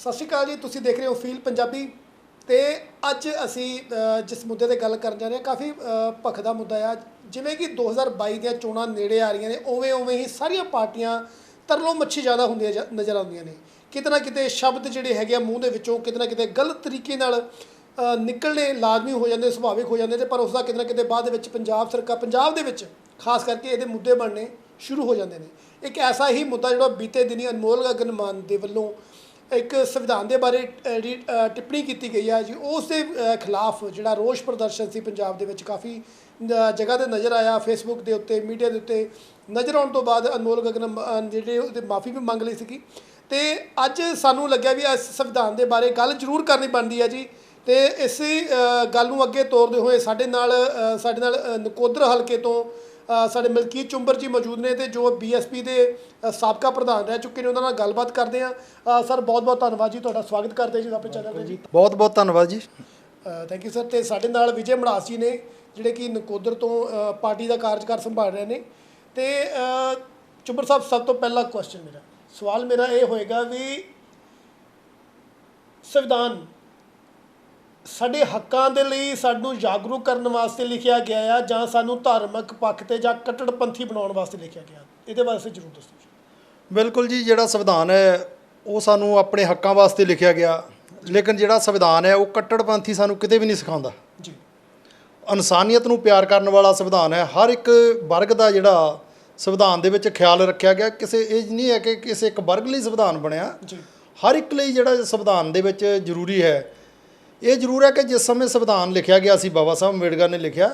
ਸਤਿ ਸ਼੍ਰੀ ਅਕਾਲ ਜੀ। ਤੁਸੀਂ ਦੇਖ ਰਹੇ ਹੋ ਫੀਲ ਪੰਜਾਬੀ ਤੇ ਅੱਜ ਅਸੀਂ ਜਿਸ ਮੁੱਦੇ ਤੇ ਗੱਲ ਕਰਨ ਜਾ ਰਹੇ ਹਾਂ ਕਾਫੀ ਭਖਦਾ ਮੁੱਦਾ ਆ। ਜਿਵੇਂ ਕਿ 2022 ਦੀਆਂ ਚੋਣਾਂ ਨੇੜੇ ਆ ਰਹੀਆਂ ਨੇ ਉਵੇਂ ਹੀ ਸਾਰੀਆਂ ਪਾਰਟੀਆਂ ਤਰਲੋ ਮੱਛੀ ਜ਼ਿਆਦਾ ਹੁੰਦੀਆਂ ਨਜ਼ਰ ਆਉਂਦੀਆਂ ਨੇ। ਕਿਤੇ ਨਾ ਕਿਤੇ ਸ਼ਬਦ ਜਿਹੜੇ ਹੈਗੇ ਆ ਮੂੰਹ ਦੇ ਵਿੱਚੋਂ ਕਿਤੇ ਨਾ ਕਿਤੇ ਗਲਤ ਤਰੀਕੇ ਨਾਲ ਨਿਕਲਣੇ ਲਾਜ਼ਮੀ ਹੋ ਜਾਂਦੇ, ਸੁਭਾਵਿਕ ਹੋ ਜਾਂਦੇ ਨੇ। ਪਰ ਉਸ ਦਾ ਕਿਤੇ ਨਾ ਕਿਤੇ ਬਾਅਦ ਦੇ ਵਿੱਚ ਪੰਜਾਬ ਦੇ ਵਿੱਚ ਖਾਸ ਕਰਕੇ ਇਹਦੇ ਮੁੱਦੇ ਬਣਨੇ ਸ਼ੁਰੂ ਹੋ ਜਾਂਦੇ ਨੇ। ਇੱਕ ਐਸਾ ਹੀ ਮੁੱਦਾ ਜਿਹੜਾ ਬੀਤੇ ਦਿਨੀ ਅਨਮੋਲ ਗਗਨ ਮਾਨ ਦੇ ਵੱਲੋਂ ਇੱਕ ਸੰਵਿਧਾਨ ਦੇ ਬਾਰੇ ਟਿੱਪਣੀ ਕੀਤੀ ਗਈ ਹੈ ਜੀ, ਉਸ ਦੇ ਖਿਲਾਫ ਜਿਹੜਾ ਰੋਸ ਪ੍ਰਦਰਸ਼ਨ ਸੀ ਪੰਜਾਬ ਦੇ ਵਿੱਚ ਕਾਫੀ ਜਗ੍ਹਾ 'ਤੇ ਨਜ਼ਰ ਆਇਆ। ਫੇਸਬੁੱਕ ਦੇ ਉੱਤੇ, ਮੀਡੀਆ ਦੇ ਉੱਤੇ ਨਜ਼ਰ ਆਉਣ ਤੋਂ ਬਾਅਦ ਅਨਮੋਲ ਗਗਨ ਜਿਹੜੇ ਉਹਦੇ ਮਾਫੀ ਵੀ ਮੰਗ ਲਈ ਸੀਗੀ। ਅਤੇ ਅੱਜ ਸਾਨੂੰ ਲੱਗਿਆ ਵੀ ਇਸ ਸੰਵਿਧਾਨ ਦੇ ਬਾਰੇ ਗੱਲ ਜ਼ਰੂਰ ਕਰਨੀ ਬਣਦੀ ਹੈ ਜੀ। ਅਤੇ ਇਸੇ ਗੱਲ ਨੂੰ ਅੱਗੇ ਤੋਰਦੇ ਹੋਏ ਸਾਡੇ ਨਾਲ ਨਕੋਦਰ ਹਲਕੇ ਤੋਂ ਸਾਡੇ ਮਲਕੀਤ ਚੁੰਬਰ ਜੀ ਮੌਜੂਦ ਨੇ ਅਤੇ ਜੋ BSP ਦੇ ਸਾਬਕਾ ਪ੍ਰਧਾਨ ਰਹਿ ਚੁੱਕੇ ਨੇ। ਉਹਨਾਂ ਨਾਲ ਗੱਲਬਾਤ ਕਰਦੇ ਹਾਂ। ਸਰ ਬਹੁਤ ਬਹੁਤ ਧੰਨਵਾਦ ਜੀ, ਤੁਹਾਡਾ ਸਵਾਗਤ ਕਰਦੇ ਜੀ ਆਪਣੇ ਚੈਨਲ 'ਤੇ ਜੀ। ਬਹੁਤ ਬਹੁਤ ਧੰਨਵਾਦ ਜੀ। Thank you sir. ਅਤੇ ਸਾਡੇ ਨਾਲ ਵਿਜੇ ਮੜਾਸ ਜੀ ਨੇ ਜਿਹੜੇ ਕਿ ਨਕੋਦਰ ਤੋਂ ਪਾਰਟੀ ਦਾ ਕਾਰਜਕਾਰ ਸੰਭਾਲ ਰਹੇ ਨੇ। ਅਤੇ ਚੁੰਬਰ ਸਾਹਿਬ, ਸਭ ਤੋਂ ਪਹਿਲਾ ਸਵਾਲ ਮੇਰਾ ਇਹ ਹੋਏਗਾ ਵੀ ਸੰਵਿਧਾਨ ਸਾਡੇ ਹੱਕਾਂ ਦੇ ਲਈ ਸਾਨੂੰ ਜਾਗਰੂਕ ਕਰਨ ਵਾਸਤੇ ਲਿਖਿਆ ਗਿਆ ਆ ਜਾਂ ਸਾਨੂੰ ਧਾਰਮਿਕ ਪੱਖ 'ਤੇ ਜਾਂ ਕੱਟੜਪੰਥੀ ਬਣਾਉਣ ਵਾਸਤੇ ਲਿਖਿਆ ਗਿਆ? ਇਹਦੇ ਬਾਰੇ ਜ਼ਰੂਰ ਦੱਸੋ ਜੀ। ਬਿਲਕੁਲ ਜੀ, ਜਿਹੜਾ ਸੰਵਿਧਾਨ ਹੈ ਉਹ ਸਾਨੂੰ ਆਪਣੇ ਹੱਕਾਂ ਵਾਸਤੇ ਲਿਖਿਆ ਗਿਆ, ਲੇਕਿਨ ਜਿਹੜਾ ਸੰਵਿਧਾਨ ਹੈ ਉਹ ਕੱਟੜਪੰਥੀ ਸਾਨੂੰ ਕਿਤੇ ਵੀ ਨਹੀਂ ਸਿਖਾਉਂਦਾ ਜੀ। ਇਨਸਾਨੀਅਤ ਨੂੰ ਪਿਆਰ ਕਰਨ ਵਾਲਾ ਸੰਵਿਧਾਨ ਹੈ। ਹਰ ਇੱਕ ਵਰਗ ਦਾ ਜਿਹੜਾ ਸੰਵਿਧਾਨ ਦੇ ਵਿੱਚ ਖਿਆਲ ਰੱਖਿਆ ਗਿਆ। ਕਿਸੇ ਇਹ ਨਹੀਂ ਹੈ ਕਿ ਕਿਸੇ ਇੱਕ ਵਰਗ ਲਈ ਸੰਵਿਧਾਨ ਬਣਿਆ, ਜੀ। ਹਰ ਇੱਕ ਲਈ ਜਿਹੜਾ ਸੰਵਿਧਾਨ ਦੇ ਵਿੱਚ ਜ਼ਰੂਰੀ ਹੈ। ਇਹ ਜ਼ਰੂਰ ਹੈ ਕਿ ਜਿਸ ਸਮੇਂ ਸੰਵਿਧਾਨ ਲਿਖਿਆ ਗਿਆ ਸੀ, ਬਾਬਾ ਸਾਹਿਬ ਅੰਬੇਡਕਰ ਨੇ ਲਿਖਿਆ,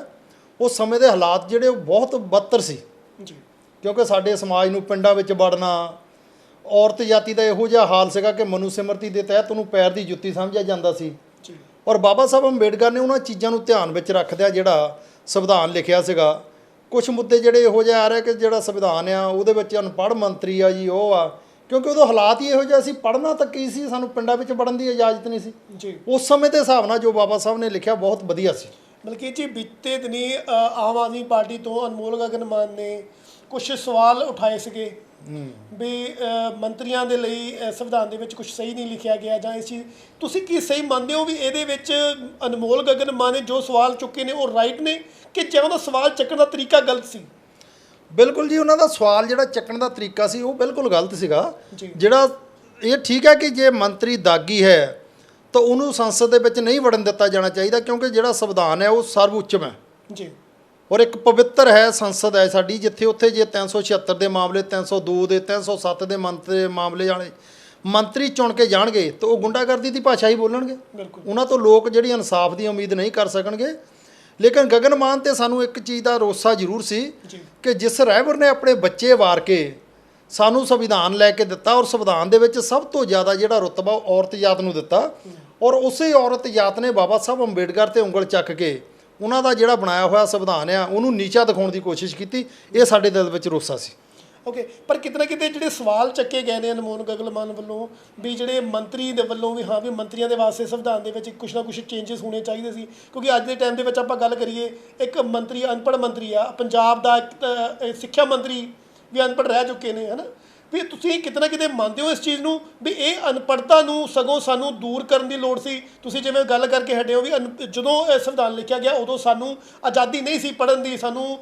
ਉਸ ਸਮੇਂ ਦੇ ਹਾਲਾਤ ਜਿਹੜੇ ਉਹ ਬਹੁਤ ਬਦਤਰ ਸੀ ਜੀ। ਕਿਉਂਕਿ ਸਾਡੇ ਸਮਾਜ ਨੂੰ ਪਿੰਡਾਂ ਵਿੱਚ ਵੜਨਾ, ਔਰਤ ਜਾਤੀ ਦਾ ਇਹੋ ਜਿਹਾ ਹਾਲ ਸੀਗਾ ਕਿ ਮਨੂ ਸਿਮਰਤੀ ਦੇ ਤਹਿਤ ਉਹਨੂੰ ਪੈਰ ਦੀ ਜੁੱਤੀ ਸਮਝਿਆ ਜਾਂਦਾ ਸੀ। ਜੀ। ਔਰ ਬਾਬਾ ਸਾਹਿਬ ਅੰਬੇਡਕਰ ਨੇ ਉਹਨਾਂ ਚੀਜ਼ਾਂ ਨੂੰ ਧਿਆਨ ਵਿੱਚ ਰੱਖਦਿਆਂ ਜਿਹੜਾ ਸੰਵਿਧਾਨ ਲਿਖਿਆ ਸੀਗਾ। ਕੁਝ ਮੁੱਦੇ ਜਿਹੜੇ ਇਹੋ ਜਿਹੇ ਆ ਰਹੇ ਕਿ ਜਿਹੜਾ ਸੰਵਿਧਾਨ ਆ ਉਹਦੇ ਵਿੱਚ ਅਨਪੜ੍ਹ ਮੰਤਰੀ ਆ ਜੀ, ਉਹ ਆ ਕਿਉਂਕਿ ਉਦੋਂ ਹਾਲਾਤ ਹੀ ਇਹੋ ਜਿਹੇ ਸੀ, ਪੜ੍ਹਨਾ ਤਾਂ ਕੀ ਸੀ, ਸਾਨੂੰ ਪਿੰਡਾਂ ਵਿੱਚ ਵੜਨ ਦੀ ਇਜਾਜ਼ਤ ਨਹੀਂ ਸੀ ਜੀ। ਉਸ ਸਮੇਂ ਦੇ ਹਿਸਾਬ ਨਾਲ ਜੋ ਬਾਬਾ ਸਾਹਿਬ ਨੇ ਲਿਖਿਆ ਬਹੁਤ ਵਧੀਆ ਸੀ। ਬਲਕਿ ਜੀ ਬੀਤੇ ਦਿਨੀ ਆਮ ਆਦਮੀ ਪਾਰਟੀ ਤੋਂ ਅਨਮੋਲ ਗਗਨ ਮਾਨ ਨੇ ਕੁਝ ਸਵਾਲ ਉਠਾਏ ਸੀਗੇ ਵੀ ਮੰਤਰੀਆਂ ਦੇ ਲਈ ਸੰਵਿਧਾਨ ਦੇ ਵਿੱਚ ਕੁਝ ਸਹੀ ਨਹੀਂ ਲਿਖਿਆ ਗਿਆ ਜਾਂ ਇਸ ਚੀਜ਼ ਤੁਸੀਂ ਕੀ ਸਹੀ ਮੰਨਦੇ ਹੋ ਵੀ ਇਹਦੇ ਵਿੱਚ ਅਨਮੋਲ ਗਗਨ ਮਾਨ ਨੇ ਜੋ ਸਵਾਲ ਚੁੱਕੇ ਨੇ ਉਹ ਰਾਈਟ ਨੇ ਕਿ ਜਾਂ ਉਹਦਾ ਸਵਾਲ ਚੱਕਣ ਦਾ ਤਰੀਕਾ ਗਲਤ ਸੀ? ਬਿਲਕੁਲ ਜੀ, ਉਹਨਾਂ ਦਾ ਸਵਾਲ ਜਿਹੜਾ ਚੱਕਣ ਦਾ ਤਰੀਕਾ ਸੀ ਉਹ ਬਿਲਕੁਲ ਗਲਤ ਸੀਗਾ। ਜਿਹੜਾ ਇਹ ਠੀਕ ਹੈ ਕਿ ਜੇ ਮੰਤਰੀ ਦਾਗੀ ਹੈ ਤਾਂ ਉਹਨੂੰ ਸੰਸਦ ਦੇ ਵਿੱਚ ਨਹੀਂ ਵੜਨ ਦਿੱਤਾ ਜਾਣਾ ਚਾਹੀਦਾ, ਕਿਉਂਕਿ ਜਿਹੜਾ ਸੰਵਿਧਾਨ ਹੈ ਉਹ ਸਰਵਉੱਚਮ ਹੈ ਜੀ ਔਰ ਇੱਕ ਪਵਿੱਤਰ ਹੈ ਸੰਸਦ ਹੈ ਸਾਡੀ, ਜਿੱਥੇ ਉੱਥੇ ਜੇ 376 ਦੇ ਮਾਮਲੇ, 302 ਦੇ, 307 ਦੇ ਮਾਮਲੇ ਵਾਲੇ ਮੰਤਰੀ ਚੁਣ ਕੇ ਜਾਣਗੇ ਤਾਂ ਉਹ ਗੁੰਡਾਗਰਦੀ ਦੀ ਭਾਸ਼ਾ ਹੀ ਬੋਲਣਗੇ। ਉਹਨਾਂ ਤੋਂ ਲੋਕ ਜਿਹੜੀ ਇਨਸਾਫ ਦੀ ਉਮੀਦ ਨਹੀਂ ਕਰ ਸਕਣਗੇ। ਲੇਕਿਨ ਗਗਨ ਮਾਨ ਤੇ ਸਾਨੂੰ ਇੱਕ ਚੀਜ਼ ਦਾ ਰੋਸਾ ਜ਼ਰੂਰ ਸੀ ਕਿ ਜਿਸ ਰਹਿਬਰ ਨੇ ਆਪਣੇ ਬੱਚੇ ਵਾਰ ਕੇ ਸਾਨੂੰ ਸੰਵਿਧਾਨ ਲੈ ਕੇ ਦਿੱਤਾ ਔਰ ਸੰਵਿਧਾਨ ਦੇ ਵਿੱਚ ਸਭ ਤੋਂ ਜ਼ਿਆਦਾ ਜਿਹੜਾ ਰੁਤਬਾ ਔਰਤ ਜਾਤ ਨੂੰ ਦਿੱਤਾ, ਔਰ ਉਸੇ ਔਰਤ ਜਾਤ ਨੇ ਬਾਬਾ ਸਾਹਿਬ ਅੰਬੇਡਕਰ ਤੇ ਉਂਗਲ ਚੱਕ ਕੇ ਉਹਨਾਂ ਦਾ ਜਿਹੜਾ ਬਣਾਇਆ ਹੋਇਆ ਸੰਵਿਧਾਨ ਆ ਉਹਨੂੰ ਨੀਚਾ ਦਿਖਾਉਣ ਦੀ ਕੋਸ਼ਿਸ਼ ਕੀਤੀ। ਇਹ ਸਾਡੇ ਦਿਲ ਵਿੱਚ ਰੋਸਾ ਸੀ। ਓਕੇ, ਪਰ ਕਿਤੇ ਨਾ ਕਿਤੇ ਜਿਹੜੇ ਸਵਾਲ ਚੱਕੇ ਗਏ ਨੇ ਅਨਮੋਲ ਗਗਨ ਮਾਨ ਵੱਲੋਂ ਵੀ ਜਿਹੜੇ ਮੰਤਰੀ ਦੇ ਵੱਲੋਂ ਵੀ ਹਾਂ ਵੀ ਮੰਤਰੀਆਂ ਦੇ ਵਾਸਤੇ ਸੰਵਿਧਾਨ ਦੇ ਵਿੱਚ ਕੁਛ ਨਾ ਕੁਛ ਚੇਂਜਸ ਹੋਣੇ ਚਾਹੀਦੇ ਸੀ, ਕਿਉਂਕਿ ਅੱਜ ਦੇ ਟਾਈਮ ਦੇ ਵਿੱਚ ਆਪਾਂ ਗੱਲ ਕਰੀਏ ਇੱਕ ਮੰਤਰੀ ਅਨਪੜ੍ਹ ਮੰਤਰੀ ਆ, ਪੰਜਾਬ ਦਾ ਸਿੱਖਿਆ ਮੰਤਰੀ ਵੀ ਅਨਪੜ੍ਹ ਰਹਿ ਚੁੱਕੇ ਨੇ, ਹੈ ਨਾ। ਵੀ ਤੁਸੀਂ ਕਿਤੇ ਨਾ ਕਿਤੇ ਮੰਨਦੇ ਹੋ ਇਸ ਚੀਜ਼ ਨੂੰ ਵੀ ਇਹ ਅਨਪੜ੍ਹਤਾ ਨੂੰ ਸਗੋਂ ਸਾਨੂੰ ਦੂਰ ਕਰਨ ਦੀ ਲੋੜ ਸੀ? ਤੁਸੀਂ ਜਿਵੇਂ ਗੱਲ ਕਰਕੇ ਹਟੇ ਹੋ ਵੀ ਜਦੋਂ ਇਹ ਸੰਵਿਧਾਨ ਲਿਖਿਆ ਗਿਆ ਉਦੋਂ ਸਾਨੂੰ ਆਜ਼ਾਦੀ ਨਹੀਂ ਸੀ ਪੜ੍ਹਨ ਦੀ, ਸਾਨੂੰ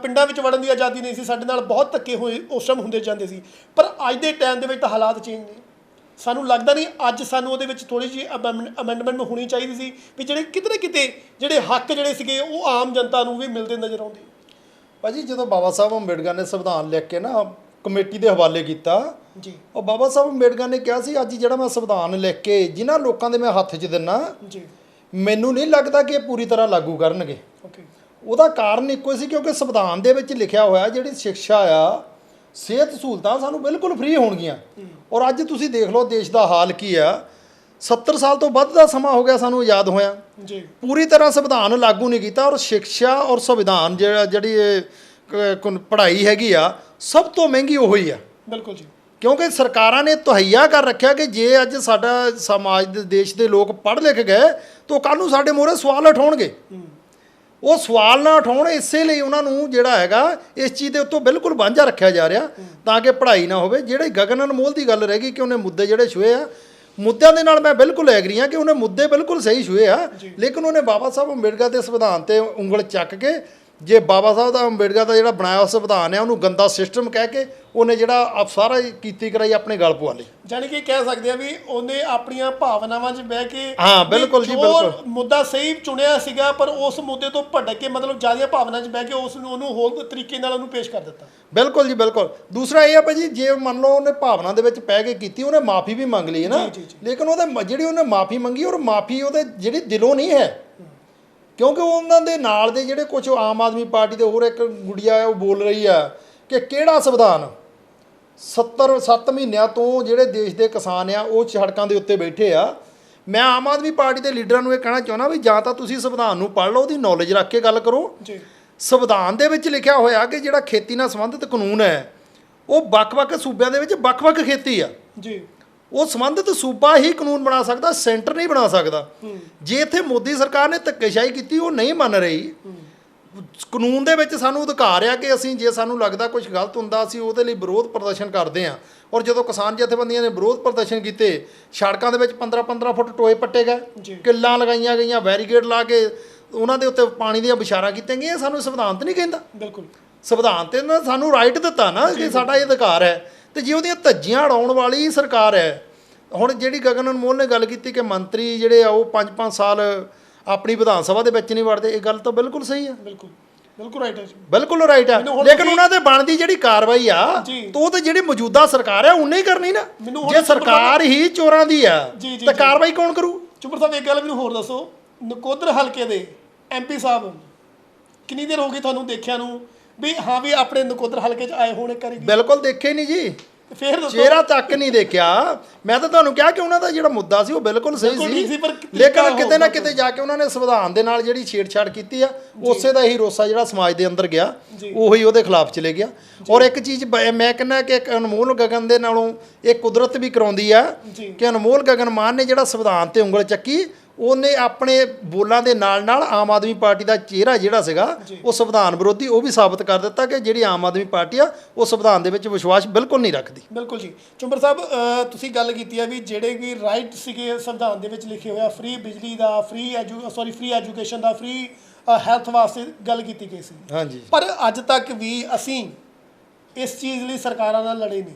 ਪਿੰਡਾਂ ਵਿੱਚ ਵੜਨ ਦੀ ਆਜ਼ਾਦੀ ਨਹੀਂ ਸੀ, ਸਾਡੇ ਨਾਲ ਬਹੁਤ ਧੱਕੇ ਹੋਏ ਉਸ ਟਾਈਮ ਹੁੰਦੇ ਜਾਂਦੇ ਸੀ। ਪਰ ਅੱਜ ਦੇ ਟਾਈਮ ਦੇ ਵਿੱਚ ਤਾਂ ਹਾਲਾਤ ਚੇਂਜ ਨੇ। ਸਾਨੂੰ ਲੱਗਦਾ ਨਹੀਂ ਅੱਜ ਸਾਨੂੰ ਉਹਦੇ ਵਿੱਚ ਥੋੜ੍ਹੀ ਜਿਹੀ ਅਮੈਂਡਮੈਂਟ ਹੋਣੀ ਚਾਹੀਦੀ ਸੀ ਵੀ ਜਿਹੜੇ ਕਿਤੇ ਨਾ ਕਿਤੇ ਜਿਹੜੇ ਹੱਕ ਜਿਹੜੇ ਸੀਗੇ ਉਹ ਆਮ ਜਨਤਾ ਨੂੰ ਵੀ ਮਿਲਦੇ ਨਜ਼ਰ ਆਉਂਦੇ। ਭਾਅ ਜੀ, ਜਦੋਂ ਬਾਬਾ ਸਾਹਿਬ ਅੰਬੇਡਕਰ ਨੇ ਸੰਵਿਧਾਨ ਲਿਖ ਕੇ ਨਾ ਕਮੇਟੀ ਦੇ ਹਵਾਲੇ ਕੀਤਾ ਜੀ, ਉਹ ਬਾਬਾ ਸਾਹਿਬ ਅੰਬੇਡਕਰ ਨੇ ਕਿਹਾ ਸੀ ਅੱਜ ਜਿਹੜਾ ਮੈਂ ਸੰਵਿਧਾਨ ਲਿਖ ਕੇ ਜਿਨ੍ਹਾਂ ਲੋਕਾਂ ਦੇ ਮੈਂ ਹੱਥ 'ਚ ਦਿੰਨਾ ਜੀ, ਮੈਨੂੰ ਨਹੀਂ ਲੱਗਦਾ ਕਿ ਇਹ ਪੂਰੀ ਤਰ੍ਹਾਂ ਲਾਗੂ ਕਰਨਗੇ। ਉਹਦਾ ਕਾਰਨ ਇੱਕੋ ਸੀ ਕਿਉਂਕਿ ਸੰਵਿਧਾਨ ਦੇ ਵਿੱਚ ਲਿਖਿਆ ਹੋਇਆ ਜਿਹੜੀ ਸਿੱਖਿਆ ਆ, ਸਿਹਤ ਸਹੂਲਤਾਂ ਸਾਨੂੰ ਬਿਲਕੁਲ ਫ੍ਰੀ ਹੋਣਗੀਆਂ। ਔਰ ਅੱਜ ਤੁਸੀਂ ਦੇਖ ਲਓ ਦੇਸ਼ ਦਾ ਹਾਲ ਕੀ ਆ। 70 ਸਾਲ ਤੋਂ ਵੱਧ ਦਾ ਸਮਾਂ ਹੋ ਗਿਆ ਸਾਨੂੰ ਆਜ਼ਾਦ ਹੋਇਆ, ਪੂਰੀ ਤਰ੍ਹਾਂ ਸੰਵਿਧਾਨ ਲਾਗੂ ਨਹੀਂ ਕੀਤਾ। ਔਰ ਸਿੱਖਿਆ ਔਰ ਸੰਵਿਧਾਨ ਜਿਹੜੀ ਪੜ੍ਹਾਈ ਹੈਗੀ ਆ ਸਭ ਤੋਂ ਮਹਿੰਗੀ ਉਹ ਹੀ ਆ। ਬਿਲਕੁਲ ਜੀ, ਕਿਉਂਕਿ ਸਰਕਾਰਾਂ ਨੇ ਤਹਈਆ ਕਰ ਰੱਖਿਆ ਕਿ ਜੇ ਅੱਜ ਸਾਡਾ ਸਮਾਜ ਦੇ ਦੇਸ਼ ਦੇ ਲੋਕ ਪੜ੍ਹ ਲਿਖ ਗਏ ਤਾਂ ਕੱਲ੍ਹ ਨੂੰ ਸਾਡੇ ਮੂਹਰੇ ਸਵਾਲ ਉਠਾਉਣਗੇ। ਉਹ ਸਵਾਲ ਨਾ ਉਠਾਉਣ, ਇਸੇ ਲਈ ਉਹਨਾਂ ਨੂੰ ਜਿਹੜਾ ਹੈਗਾ ਇਸ ਚੀਜ਼ ਦੇ ਉੱਤੋਂ ਬਿਲਕੁਲ ਵਾਂਝਾ ਰੱਖਿਆ ਜਾ ਰਿਹਾ ਤਾਂ ਕਿ ਪੜ੍ਹਾਈ ਨਾ ਹੋਵੇ। ਜਿਹੜੇ ਗਗਨ ਅਨਮੋਲ ਦੀ ਗੱਲ ਰਹਿ ਗਈ ਕਿ ਉਹਨੇ ਮੁੱਦੇ ਜਿਹੜੇ ਛੂਏ ਆ, ਮੁੱਦਿਆਂ ਦੇ ਨਾਲ ਮੈਂ ਬਿਲਕੁਲ ਐਗਰੀ ਹਾਂ ਕਿ ਉਹਨੇ ਮੁੱਦੇ ਬਿਲਕੁਲ ਸਹੀ ਛੂਏ ਆ, ਲੇਕਿਨ ਉਹਨੇ ਬਾਬਾ ਸਾਹਿਬ ਅੰਬੇਡਕਰ ਦੇ ਸੰਵਿਧਾਨ ਤੇ ਉਂਗਲ ਚੱਕ ਕੇ, ਜੇ ਬਾਬਾ ਸਾਹਿਬ ਦਾ ਅੰਬੇਡਕਰ ਦਾ ਜਿਹੜਾ ਬਣਾਇਆ ਸੰਵਿਧਾਨ ਹੈ ਉਹਨੂੰ ਗੰਦਾ ਸਿਸਟਮ ਕਹਿ ਕੇ ਉਹਨੇ ਜਿਹੜਾ ਸਾਰਾ ਕੀਤੀ ਕਰਾਈ ਆਪਣੇ ਗਲ ਪਵਾ ਲਈ। ਜਾਣੀ ਕਿ ਕਹਿ ਸਕਦੇ ਆ ਵੀ ਉਹਨੇ ਆਪਣੀਆਂ ਭਾਵਨਾਵਾਂ 'ਚ ਬਹਿ ਕੇ ਹਾਂ ਬਿਲਕੁਲ ਜੀ ਬਿਲਕੁਲ ਮੁੱਦਾ ਸਹੀ ਚੁਣਿਆ ਸੀਗਾ, ਪਰ ਉਸ ਮੁੱਦੇ ਤੋਂ ਭਟਕ ਕੇ ਮਤਲਬ ਜ਼ਿਆਦਾ ਭਾਵਨਾ 'ਚ ਬਹਿ ਕੇ ਉਸ ਨੂੰ ਉਹਨੂੰ ਹੋਰ ਤਰੀਕੇ ਨਾਲ ਉਹਨੂੰ ਪੇਸ਼ ਕਰ ਦਿੱਤਾ। ਬਿਲਕੁਲ ਜੀ ਬਿਲਕੁਲ। ਦੂਸਰਾ ਇਹ ਆ ਭਾਜੀ, ਜੇ ਮੰਨ ਲਓ ਉਹਨੇ ਭਾਵਨਾ ਦੇ ਵਿੱਚ ਪੈ ਕੇ ਕੀਤੀ, ਉਹਨੇ ਮਾਫੀ ਵੀ ਮੰਗ ਲਈ ਹੈ ਨਾ, ਲੇਕਿਨ ਉਹਦੇ ਜਿਹੜੀ ਉਹਨੇ ਮਾਫੀ ਮੰਗੀ ਔਰ ਮਾਫੀ ਉਹਦੇ ਜਿਹੜੀ ਦਿਲੋਂ ਨਹੀਂ ਹੈ, ਕਿਉਂਕਿ ਉਹਨਾਂ ਦੇ ਨਾਲ ਦੇ ਜਿਹੜੇ ਕੁਝ ਆਮ ਆਦਮੀ ਪਾਰਟੀ ਦੇ ਹੋਰ ਇੱਕ ਗੁੜੀਆ ਹੈ ਉਹ ਬੋਲ ਰਹੀ ਆ ਕਿ ਕਿਹੜਾ ਸੰਵਿਧਾਨ 7 ਮਹੀਨਿਆਂ ਤੋਂ ਜਿਹੜੇ ਦੇਸ਼ ਦੇ ਕਿਸਾਨ ਆ ਉਹ ਸੜਕਾਂ ਦੇ ਉੱਤੇ ਬੈਠੇ ਆ। ਮੈਂ ਆਮ ਆਦਮੀ ਪਾਰਟੀ ਦੇ ਲੀਡਰਾਂ ਨੂੰ ਇਹ ਕਹਿਣਾ ਚਾਹੁੰਦਾ ਵੀ ਜਾਂ ਤਾਂ ਤੁਸੀਂ ਸੰਵਿਧਾਨ ਨੂੰ ਪੜ੍ਹ ਲਓ, ਉਹਦੀ ਨੌਲੇਜ ਰੱਖ ਕੇ ਗੱਲ ਕਰੋ। ਸੰਵਿਧਾਨ ਦੇ ਵਿੱਚ ਲਿਖਿਆ ਹੋਇਆ ਕਿ ਜਿਹੜਾ ਖੇਤੀ ਨਾਲ ਸੰਬੰਧਿਤ ਕਾਨੂੰਨ ਹੈ ਉਹ ਵੱਖ-ਵੱਖ ਸੂਬਿਆਂ ਦੇ ਵਿੱਚ ਵੱਖ-ਵੱਖ ਖੇਤੀ ਆ ਜੀ, ਉਹ ਸੰਬੰਧਿਤ ਸੂਬਾ ਹੀ ਕਾਨੂੰਨ ਬਣਾ ਸਕਦਾ, ਸੈਂਟਰ ਨਹੀਂ ਬਣਾ ਸਕਦਾ। ਜੇ ਇੱਥੇ ਮੋਦੀ ਸਰਕਾਰ ਨੇ ਧੱਕੇਸ਼ਾਹੀ ਕੀਤੀ, ਉਹ ਨਹੀਂ ਮੰਨ ਰਹੀ। ਕਾਨੂੰਨ ਦੇ ਵਿੱਚ ਸਾਨੂੰ ਅਧਿਕਾਰ ਆ ਕਿ ਅਸੀਂ ਜੇ ਸਾਨੂੰ ਲੱਗਦਾ ਕੁਝ ਗਲਤ ਹੁੰਦਾ ਅਸੀਂ ਉਹਦੇ ਲਈ ਵਿਰੋਧ ਪ੍ਰਦਰਸ਼ਨ ਕਰਦੇ ਹਾਂ। ਔਰ ਜਦੋਂ ਕਿਸਾਨ ਜਥੇਬੰਦੀਆਂ ਨੇ ਵਿਰੋਧ ਪ੍ਰਦਰਸ਼ਨ ਕੀਤੇ, ਸੜਕਾਂ ਦੇ ਵਿੱਚ 15-15 ਫੁੱਟ ਟੋਏ ਪੱਟੇ ਗਏ, ਕਿੱਲਾਂ ਲਗਾਈਆਂ ਗਈਆਂ, ਬੈਰੀਕੇਡ ਲਾ ਕੇ ਉਹਨਾਂ ਦੇ ਉੱਤੇ ਪਾਣੀ ਦੀਆਂ ਬਿਸ਼ਾਰਾਂ ਕੀਤੀਆਂ ਗਈਆਂ। ਸਾਨੂੰ ਸੰਵਿਧਾਨ ਤਾਂ ਨਹੀਂ ਕਹਿੰਦਾ, ਬਿਲਕੁਲ ਸੰਵਿਧਾਨ ਤੇ ਨਾ ਸਾਨੂੰ ਰਾਈਟ ਦਿੱਤਾ ਨਾ ਕਿ ਸਾਡਾ ਇਹ ਅਧਿਕਾਰ ਹੈ। ਤੇ ਜੇ ਉਹਦੀਆਂ ਧੱਜੀਆਂ ਉਡਾਉਣ ਵਾਲੀ ਸਰਕਾਰ ਹੈ, ਹੁਣ ਜਿਹੜੀ ਗਗਨ ਅਨਮੋਲ ਨੇ ਗੱਲ ਕੀਤੀ ਕਿ ਮੰਤਰੀ ਜਿਹੜੇ ਆ ਉਹ 5-5 ਸਾਲ ਆਪਣੀ ਵਿਧਾਨ ਸਭਾ ਦੇ ਵਿੱਚ ਨਹੀਂ ਵੜਦੇ, ਇਹ ਗੱਲ ਤਾਂ ਬਿਲਕੁਲ ਸਹੀ ਆ, ਬਿਲਕੁਲ ਰਾਈਟ ਹੈ, ਬਿਲਕੁਲ ਰਾਈਟ ਹੈ। ਲੇਕਿਨ ਉਹਨਾਂ ਦੇ ਬਣਦੀ ਜਿਹੜੀ ਕਾਰਵਾਈ ਆ ਤਾਂ ਉਹ ਤਾਂ ਜਿਹੜੀ ਮੌਜੂਦਾ ਸਰਕਾਰ ਆ ਉਹਨੇ ਹੀ ਕਰਨੀ ਨਾ। ਜੇ ਸਰਕਾਰ ਹੀ ਚੋਰਾਂ ਦੀ ਆ ਤਾਂ ਕਾਰਵਾਈ ਕੌਣ ਕਰੂ? ਚੁੱਪਰ ਸਾਹਿਬ ਇੱਕ ਗੱਲ ਮੈਨੂੰ ਹੋਰ ਦੱਸੋ, ਨਕੋਦਰ ਹਲਕੇ ਦੇ ਐਮਪੀ ਸਾਹਿਬ ਕਿੰਨੀ ਦੇਰ ਹੋ ਗਈ ਤੁਹਾਨੂੰ ਦੇਖਿਆ ਨੂੰ ਵੀ ਹਾਂ ਵੀ ਆਪਣੇ ਨਕੋਦਰ ਹਲਕੇ 'ਚ ਆਏ ਹੋਣੇ ਕਰੀ? ਬਿਲਕੁਲ ਦੇਖੇ ਨਹੀਂ ਜੀ, ਫਿਰ ਚਿਹਰਾ ਤੱਕ ਨਹੀਂ ਦੇਖਿਆ। ਮੈਂ ਤਾਂ ਤੁਹਾਨੂੰ ਕਿਹਾ ਕਿ ਉਹਨਾਂ ਦਾ ਜਿਹੜਾ ਮੁੱਦਾ ਸੀ ਉਹ ਬਿਲਕੁਲ ਸਹੀ ਸੀ, ਲੇਕਿਨ ਕਿਤੇ ਨਾ ਕਿਤੇ ਜਾ ਕੇ ਉਹਨਾਂ ਨੇ ਸੰਵਿਧਾਨ ਦੇ ਨਾਲ ਜਿਹੜੀ ਛੇੜਛਾੜ ਕੀਤੀ ਆ, ਉਸੇ ਦਾ ਹੀ ਰੋਸਾ ਜਿਹੜਾ ਸਮਾਜ ਦੇ ਅੰਦਰ ਗਿਆ ਉਹੀ ਉਹਦੇ ਖਿਲਾਫ ਚਲੇ ਗਿਆ। ਔਰ ਇੱਕ ਚੀਜ਼ ਮੈਂ ਕਹਿੰਦਾ ਕਿ ਇੱਕ ਅਨਮੋਲ ਗਗਨ ਦੇ ਨਾਲੋਂ ਇਹ ਕੁਦਰਤ ਵੀ ਕਰਾਉਂਦੀ ਆ ਕਿ ਅਨਮੋਲ ਗਗਨ ਮਾਨ ਨੇ ਜਿਹੜਾ ਸੰਵਿਧਾਨ ਤੇ ਉਂਗਲ ਚੱਕੀ, ਉਹਨੇ ਆਪਣੇ ਬੋਲਾਂ ਦੇ ਨਾਲ ਨਾਲ ਆਮ ਆਦਮੀ ਪਾਰਟੀ ਦਾ ਚਿਹਰਾ ਜਿਹੜਾ ਸੀਗਾ ਉਹ ਸੰਵਿਧਾਨ ਵਿਰੋਧੀ, ਉਹ ਵੀ ਸਾਬਤ ਕਰ ਦਿੱਤਾ ਕਿ ਜਿਹੜੀ ਆਮ ਆਦਮੀ ਪਾਰਟੀ ਆ ਉਹ ਸੰਵਿਧਾਨ ਦੇ ਵਿੱਚ ਵਿਸ਼ਵਾਸ ਬਿਲਕੁਲ ਨਹੀਂ ਰੱਖਦੀ। ਬਿਲਕੁਲ ਜੀ। ਚੁੰਬਰ ਸਾਹਿਬ ਤੁਸੀਂ ਗੱਲ ਕੀਤੀ ਆ ਵੀ ਜਿਹੜੇ ਵੀ ਰਾਈਟ ਸੀਗੇ ਸੰਵਿਧਾਨ ਦੇ ਵਿੱਚ ਲਿਖੇ ਹੋਇਆ, ਫ੍ਰੀ ਬਿਜਲੀ ਦਾ, ਫ੍ਰੀ ਐਜੂਕੇਸ਼ਨ ਦਾ, ਫ੍ਰੀ ਹੈਲਥ ਵਾਸਤੇ ਗੱਲ ਕੀਤੀ ਗਈ ਸੀ। ਹਾਂਜੀ। ਪਰ ਅੱਜ ਤੱਕ ਵੀ ਅਸੀਂ ਇਸ ਚੀਜ਼ ਲਈ ਸਰਕਾਰਾਂ ਨਾਲ ਲੜੇ ਨਹੀਂ।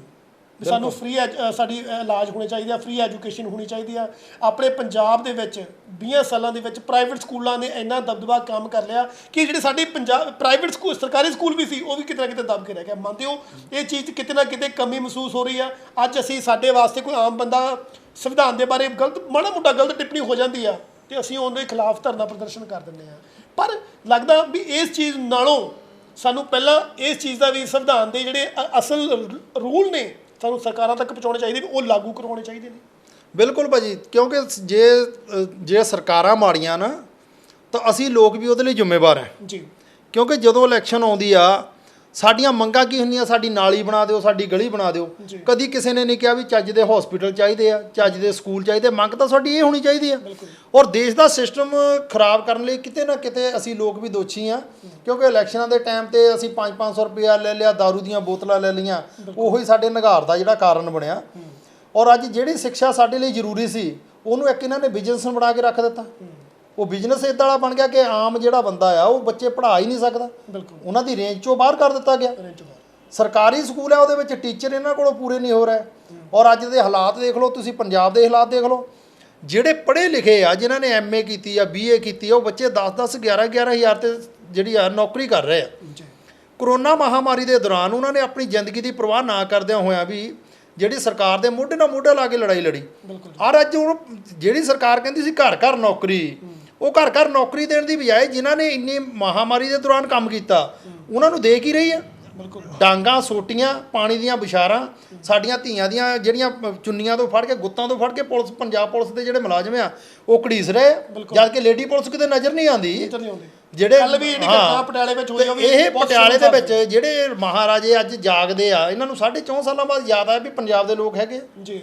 ਸਾਨੂੰ ਫ੍ਰੀ ਸਾਡੀ ਇਲਾਜ ਹੋਣੇ ਚਾਹੀਦੇ ਆ, ਫ੍ਰੀ ਐਜੂਕੇਸ਼ਨ ਹੋਣੀ ਚਾਹੀਦੀ ਆ। ਆਪਣੇ ਪੰਜਾਬ ਦੇ ਵਿੱਚ 20 ਸਾਲਾਂ ਦੇ ਵਿੱਚ ਪ੍ਰਾਈਵੇਟ ਸਕੂਲਾਂ ਨੇ ਇੰਨਾ ਦਬਦਬਾ ਕੰਮ ਕਰ ਲਿਆ ਕਿ ਜਿਹੜੇ ਸਾਡੇ ਪ੍ਰਾਈਵੇਟ ਸਕੂਲ, ਸਰਕਾਰੀ ਸਕੂਲ ਵੀ ਸੀ, ਉਹ ਵੀ ਕਿਤੇ ਨਾ ਕਿਤੇ ਦਬ ਕੇ ਰਹਿ ਗਿਆ। ਮੰਨਦੇ ਹੋ ਇਹ ਚੀਜ਼ ਕਿਤੇ ਨਾ ਕਿਤੇ ਕਮੀ ਮਹਿਸੂਸ ਹੋ ਰਹੀ ਆ? ਅੱਜ ਅਸੀਂ ਸਾਡੇ ਵਾਸਤੇ ਕੋਈ ਆਮ ਬੰਦਾ ਸੰਵਿਧਾਨ ਦੇ ਬਾਰੇ ਮਾੜਾ ਮੋਟਾ ਗਲਤ ਟਿੱਪਣੀ ਹੋ ਜਾਂਦੀ ਆ ਤੇ ਅਸੀਂ ਉਹਦੇ ਖਿਲਾਫ ਧਰਨਾ ਪ੍ਰਦਰਸ਼ਨ ਕਰ ਦਿੰਦੇ ਆ। ਪਰ ਲੱਗਦਾ ਵੀ ਇਸ ਚੀਜ਼ ਨਾਲੋਂ ਸਾਨੂੰ ਪਹਿਲਾਂ ਇਸ ਚੀਜ਼ ਦਾ ਵੀ ਸੰਵਿਧਾਨ ਦੇ ਜਿਹੜੇ ਅਸਲ ਰੂਲ ਨੇ ਸਾਨੂੰ ਸਰਕਾਰਾਂ ਤੱਕ ਪਹੁੰਚਾਉਣੇ ਚਾਹੀਦੇ ਵੀ ਉਹ ਲਾਗੂ ਕਰਵਾਉਣੇ ਚਾਹੀਦੇ ਨੇ। ਬਿਲਕੁਲ ਭਾਜੀ, ਕਿਉਂਕਿ ਜੇ ਸਰਕਾਰਾਂ ਮਾੜੀਆਂ ਨਾ ਤਾਂ ਅਸੀਂ ਲੋਕ ਵੀ ਉਹਦੇ ਲਈ ਜ਼ਿੰਮੇਵਾਰ ਹਾਂ ਜੀ। ਕਿਉਂਕਿ ਜਦੋਂ ਇਲੈਕਸ਼ਨ ਆਉਂਦੀ ਆ ਸਾਡੀਆਂ ਮੰਗਾਂ ਕੀ ਹੁੰਦੀਆਂ, ਸਾਡੀ ਨਾਲੀ ਬਣਾ ਦਿਓ, ਸਾਡੀ ਗਲੀ ਬਣਾ ਦਿਓ। ਕਦੀ ਕਿਸੇ ਨੇ ਨਹੀਂ ਕਿਹਾ ਵੀ ਚੱਜ ਦੇ ਹਸਪੀਟਲ ਚਾਹੀਦੇ ਆ, ਚੱਜ ਦੇ ਸਕੂਲ ਚਾਹੀਦੇ। ਮੰਗ ਤਾਂ ਸਾਡੀ ਇਹ ਹੋਣੀ ਚਾਹੀਦੀ ਆ। ਔਰ ਦੇਸ਼ ਦਾ ਸਿਸਟਮ ਖਰਾਬ ਕਰਨ ਲਈ ਕਿਤੇ ਨਾ ਕਿਤੇ ਅਸੀਂ ਲੋਕ ਵੀ ਦੋਸ਼ੀ ਆ, ਕਿਉਂਕਿ ਇਲੈਕਸ਼ਨਾਂ ਦੇ ਟਾਈਮ ਤੇ ਅਸੀਂ 500 ਰੁਪਇਆ ਲੈ ਲਿਆ, ਦਾਰੂ ਦੀਆਂ ਬੋਤਲਾਂ ਲੈ ਲਈਆਂ, ਉਹੀ ਸਾਡੇ ਨਿਘਾਰ ਦਾ ਜਿਹੜਾ ਕਾਰਨ ਬਣਿਆ। ਔਰ ਅੱਜ ਜਿਹੜੀ ਸਿੱਖਿਆ ਸਾਡੇ ਲਈ ਜ਼ਰੂਰੀ ਸੀ ਉਹਨੂੰ ਇੱਕ ਇਹਨਾਂ ਨੇ ਬਿਜ਼ਨਸ ਬਣਾ ਕੇ ਰੱਖ ਦਿੱਤਾ। ਉਹ ਬਿਜ਼ਨਸ ਇੱਦਾਂ ਵਾਲਾ ਬਣ ਗਿਆ ਕਿ ਆਮ ਜਿਹੜਾ ਬੰਦਾ ਆ ਉਹ ਬੱਚੇ ਪੜ੍ਹਾ ਹੀ ਨਹੀਂ ਸਕਦਾ, ਉਹਨਾਂ ਦੀ ਰੇਂਜ ਚੋਂ ਬਾਹਰ ਕਰ ਦਿੱਤਾ ਗਿਆ। ਸਰਕਾਰੀ ਸਕੂਲ ਹੈ ਉਹਦੇ ਵਿੱਚ ਟੀਚਰ ਇਹਨਾਂ ਕੋਲੋਂ ਪੂਰੇ ਨਹੀਂ ਹੋ ਰਹੇ। ਔਰ ਅੱਜ ਦੇ ਹਾਲਾਤ ਦੇਖ ਲਓ ਤੁਸੀਂ, ਪੰਜਾਬ ਦੇ ਹਾਲਾਤ ਦੇਖ ਲਓ, ਜਿਹੜੇ ਪੜ੍ਹੇ ਲਿਖੇ ਆ ਜਿਨ੍ਹਾਂ ਨੇ MA ਕੀਤੀ ਆ, BA ਕੀਤੀ ਆ, ਉਹ ਬੱਚੇ 10-10 11-11 ਹਜ਼ਾਰ ਤੇ ਜਿਹੜੀ ਆ ਨੌਕਰੀ ਕਰ ਰਹੇ ਆ। ਕਰੋਨਾ ਮਹਾਮਾਰੀ ਦੇ ਦੌਰਾਨ ਉਹਨਾਂ ਨੇ ਆਪਣੀ ਜ਼ਿੰਦਗੀ ਦੀ ਪਰਵਾਹ ਨਾ ਕਰਦਿਆਂ ਹੋਇਆਂ ਵੀ ਜਿਹੜੀ ਸਰਕਾਰ ਦੇ ਮੋਢੇ ਨਾਲ ਮੋਢਾ ਲਾ ਕੇ ਲੜਾਈ ਲੜੀ। ਔਰ ਅੱਜ ਹੁਣ ਜਿਹੜੀ ਸਰਕਾਰ ਕਹਿੰਦੀ ਸੀ ਘਰ ਘਰ ਨੌਕਰੀ, ਉਹ ਘਰ ਘਰ ਨੌਕਰੀ ਦੇਣ ਦੀ ਬਜਾਏ ਜਿਨ੍ਹਾਂ ਨੇ ਇੰਨੀ ਮਹਾਮਾਰੀ ਦੇ ਦੌਰਾਨ ਕੰਮ ਕੀਤਾ ਉਹਨਾਂ ਨੂੰ ਦੇ ਕੀ ਰਹੀ ਆ? ਡਾਂਗਾਂ, ਸੋਟੀਆਂ, ਪਾਣੀ ਦੀਆਂ ਬਿਸ਼ਾਰਾਂ, ਸਾਡੀਆਂ ਧੀਆਂ ਦੀਆਂ ਜਿਹੜੀਆਂ ਚੁੰਨੀਆਂ ਤੋਂ ਫੜ ਕੇ, ਗੁੱਤਾਂ ਤੋਂ ਫੜ ਕੇ ਪੁਲਿਸ, ਪੰਜਾਬ ਪੁਲਿਸ ਦੇ ਜਿਹੜੇ ਮੁਲਾਜ਼ਮ ਆ ਉਹ ਘੜੀਸ ਰਹੇ, ਜਦ ਕਿ ਲੇਡੀ ਪੁਲਿਸ ਕਿਤੇ ਨਜ਼ਰ ਨਹੀਂ ਆਉਂਦੀ। ਜਿਹੜੇ ਪਟਿਆਲੇ ਵਿੱਚ ਹੋਈ, ਇਹ ਪਟਿਆਲੇ ਦੇ ਵਿੱਚ ਜਿਹੜੇ ਮਹਾਰਾਜੇ ਅੱਜ ਜਾਗਦੇ ਆ, ਇਹਨਾਂ ਨੂੰ 4.5 ਸਾਲਾਂ ਬਾਅਦ ਯਾਦ ਆਇਆ ਵੀ ਪੰਜਾਬ ਦੇ ਲੋਕ ਹੈਗੇ ਜੀ।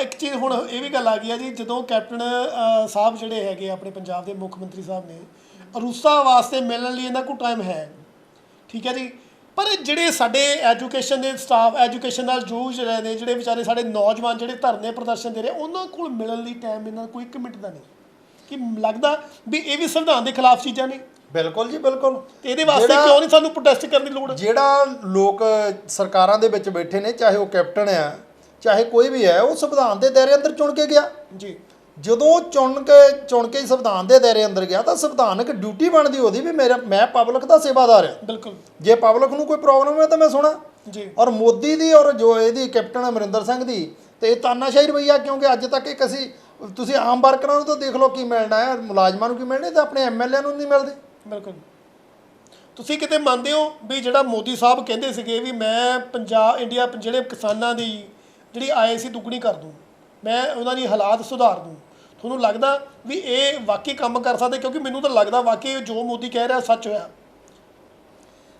ਇੱਕ ਚੀਜ਼ ਹੁਣ ਇਹ ਵੀ ਗੱਲ ਆ ਗਈ ਆ ਜੀ, ਜਦੋਂ ਕੈਪਟਨ ਸਾਹਿਬ ਜਿਹੜੇ ਹੈਗੇ ਆਪਣੇ ਪੰਜਾਬ ਦੇ ਮੁੱਖ ਮੰਤਰੀ ਸਾਹਿਬ ਨੇ, ਰੂਸਾਂ ਵਾਸਤੇ ਮਿਲਣ ਲਈ ਇਹਨਾਂ ਕੋਲ ਟਾਈਮ ਹੈ, ਠੀਕ ਹੈ ਜੀ। ਪਰ ਜਿਹੜੇ ਸਾਡੇ ਐਜੂਕੇਸ਼ਨ ਦੇ ਸਟਾਫ ਐਜੂਕੇਸ਼ਨ ਨਾਲ ਜੂਝ ਰਹੇ ਨੇ, ਜਿਹੜੇ ਵਿਚਾਰੇ ਸਾਡੇ ਨੌਜਵਾਨ ਜਿਹੜੇ ਧਰਨੇ ਪ੍ਰਦਰਸ਼ਨ ਦੇ ਰਹੇ, ਉਹਨਾਂ ਕੋਲ ਮਿਲਣ ਲਈ ਟਾਈਮ ਇਹਨਾਂ ਦਾ ਕੋਈ 1 ਮਿੰਟ ਦਾ ਨਹੀਂ, ਕਿ ਲੱਗਦਾ ਵੀ ਇਹ ਵੀ ਸੰਵਿਧਾਨ ਦੇ ਖਿਲਾਫ ਚੀਜ਼ਾਂ ਨੇ। ਬਿਲਕੁਲ ਜੀ ਬਿਲਕੁਲ। ਤੇ ਇਹਦੇ ਵਾਸਤੇ ਕਿਉਂ ਨਹੀਂ ਸਾਨੂੰ ਪ੍ਰੋਟੈਸਟ ਕਰਨ ਦੀ ਲੋੜ? ਜਿਹੜਾ ਲੋਕ ਸਰਕਾਰਾਂ ਦੇ ਵਿੱਚ ਬੈਠੇ ਨੇ, ਚਾਹੇ ਉਹ ਕੈਪਟਨ ਆ ਚਾਹੇ ਕੋਈ ਵੀ ਹੈ, ਉਹ ਸੰਵਿਧਾਨ ਦੇ ਦਾਇਰੇ ਅੰਦਰ ਚੁਣ ਕੇ ਗਿਆ ਜੀ। ਜਦੋਂ ਚੁਣ ਕੇ ਸੰਵਿਧਾਨ ਦੇ ਦਾਇਰੇ ਅੰਦਰ ਗਿਆ ਤਾਂ ਸੰਵਿਧਾਨਕ ਡਿਊਟੀ ਬਣਦੀ ਉਹਦੀ ਵੀ ਮੈਂ ਪਬਲਿਕ ਦਾ ਸੇਵਾਦਾਰ ਹਾਂ। ਬਿਲਕੁਲ। ਜੇ ਪਬਲਿਕ ਨੂੰ ਕੋਈ ਪ੍ਰੋਬਲਮ ਹੈ ਤਾਂ ਮੈਂ ਸੁਣਾ ਜੀ। ਔਰ ਮੋਦੀ ਦੀ ਔਰ ਜੋ ਇਹਦੀ ਕੈਪਟਨ ਅਮਰਿੰਦਰ ਸਿੰਘ ਦੀ ਤੇ ਇਹ ਤਾਨਾਸ਼ਾਹੀ ਰਵੱਈਆ, ਕਿਉਂਕਿ ਅੱਜ ਤੱਕ ਇੱਕ ਅਸੀਂ ਤੁਸੀਂ ਆਮ ਵਰਕਰਾਂ ਨੂੰ ਤਾਂ ਦੇਖ ਲਓ ਕੀ ਮਿਲਣਾ ਹੈ, ਮੁਲਾਜ਼ਮਾਂ ਨੂੰ ਕੀ ਮਿਲਣਾ, ਤੇ ਆਪਣੇ ਐਮਐਲਏ ਨੂੰ ਨਹੀਂ ਮਿਲਦੇ। ਬਿਲਕੁਲ। ਤੁਸੀਂ ਕਿਤੇ ਮੰਨਦੇ ਹੋ ਵੀ ਜਿਹੜਾ ਮੋਦੀ ਸਾਹਿਬ ਕਹਿੰਦੇ ਸੀਗੇ ਵੀ ਮੈਂ ਇੰਡੀਆ ਜਿਹੜੇ ਕਿਸਾਨਾਂ ਦੀ ਜਿਹੜੀ ਆਏ ਸੀ ਦੁੱਗਣੀ ਕਰ ਦੂੰ, ਮੈਂ ਉਹਨਾਂ ਦੀ ਹਾਲਾਤ ਸੁਧਾਰ ਦੂੰ, ਤੁਹਾਨੂੰ ਲੱਗਦਾ ਵੀ ਇਹ ਵਾਕਈ ਕੰਮ ਕਰ ਸਕਦੇ? ਕਿਉਂਕਿ ਮੈਨੂੰ ਤਾਂ ਲੱਗਦਾ ਵਾਕਈ ਜੋ ਮੋਦੀ ਕਹਿ ਰਿਹਾ ਸੱਚ ਹੋਇਆ।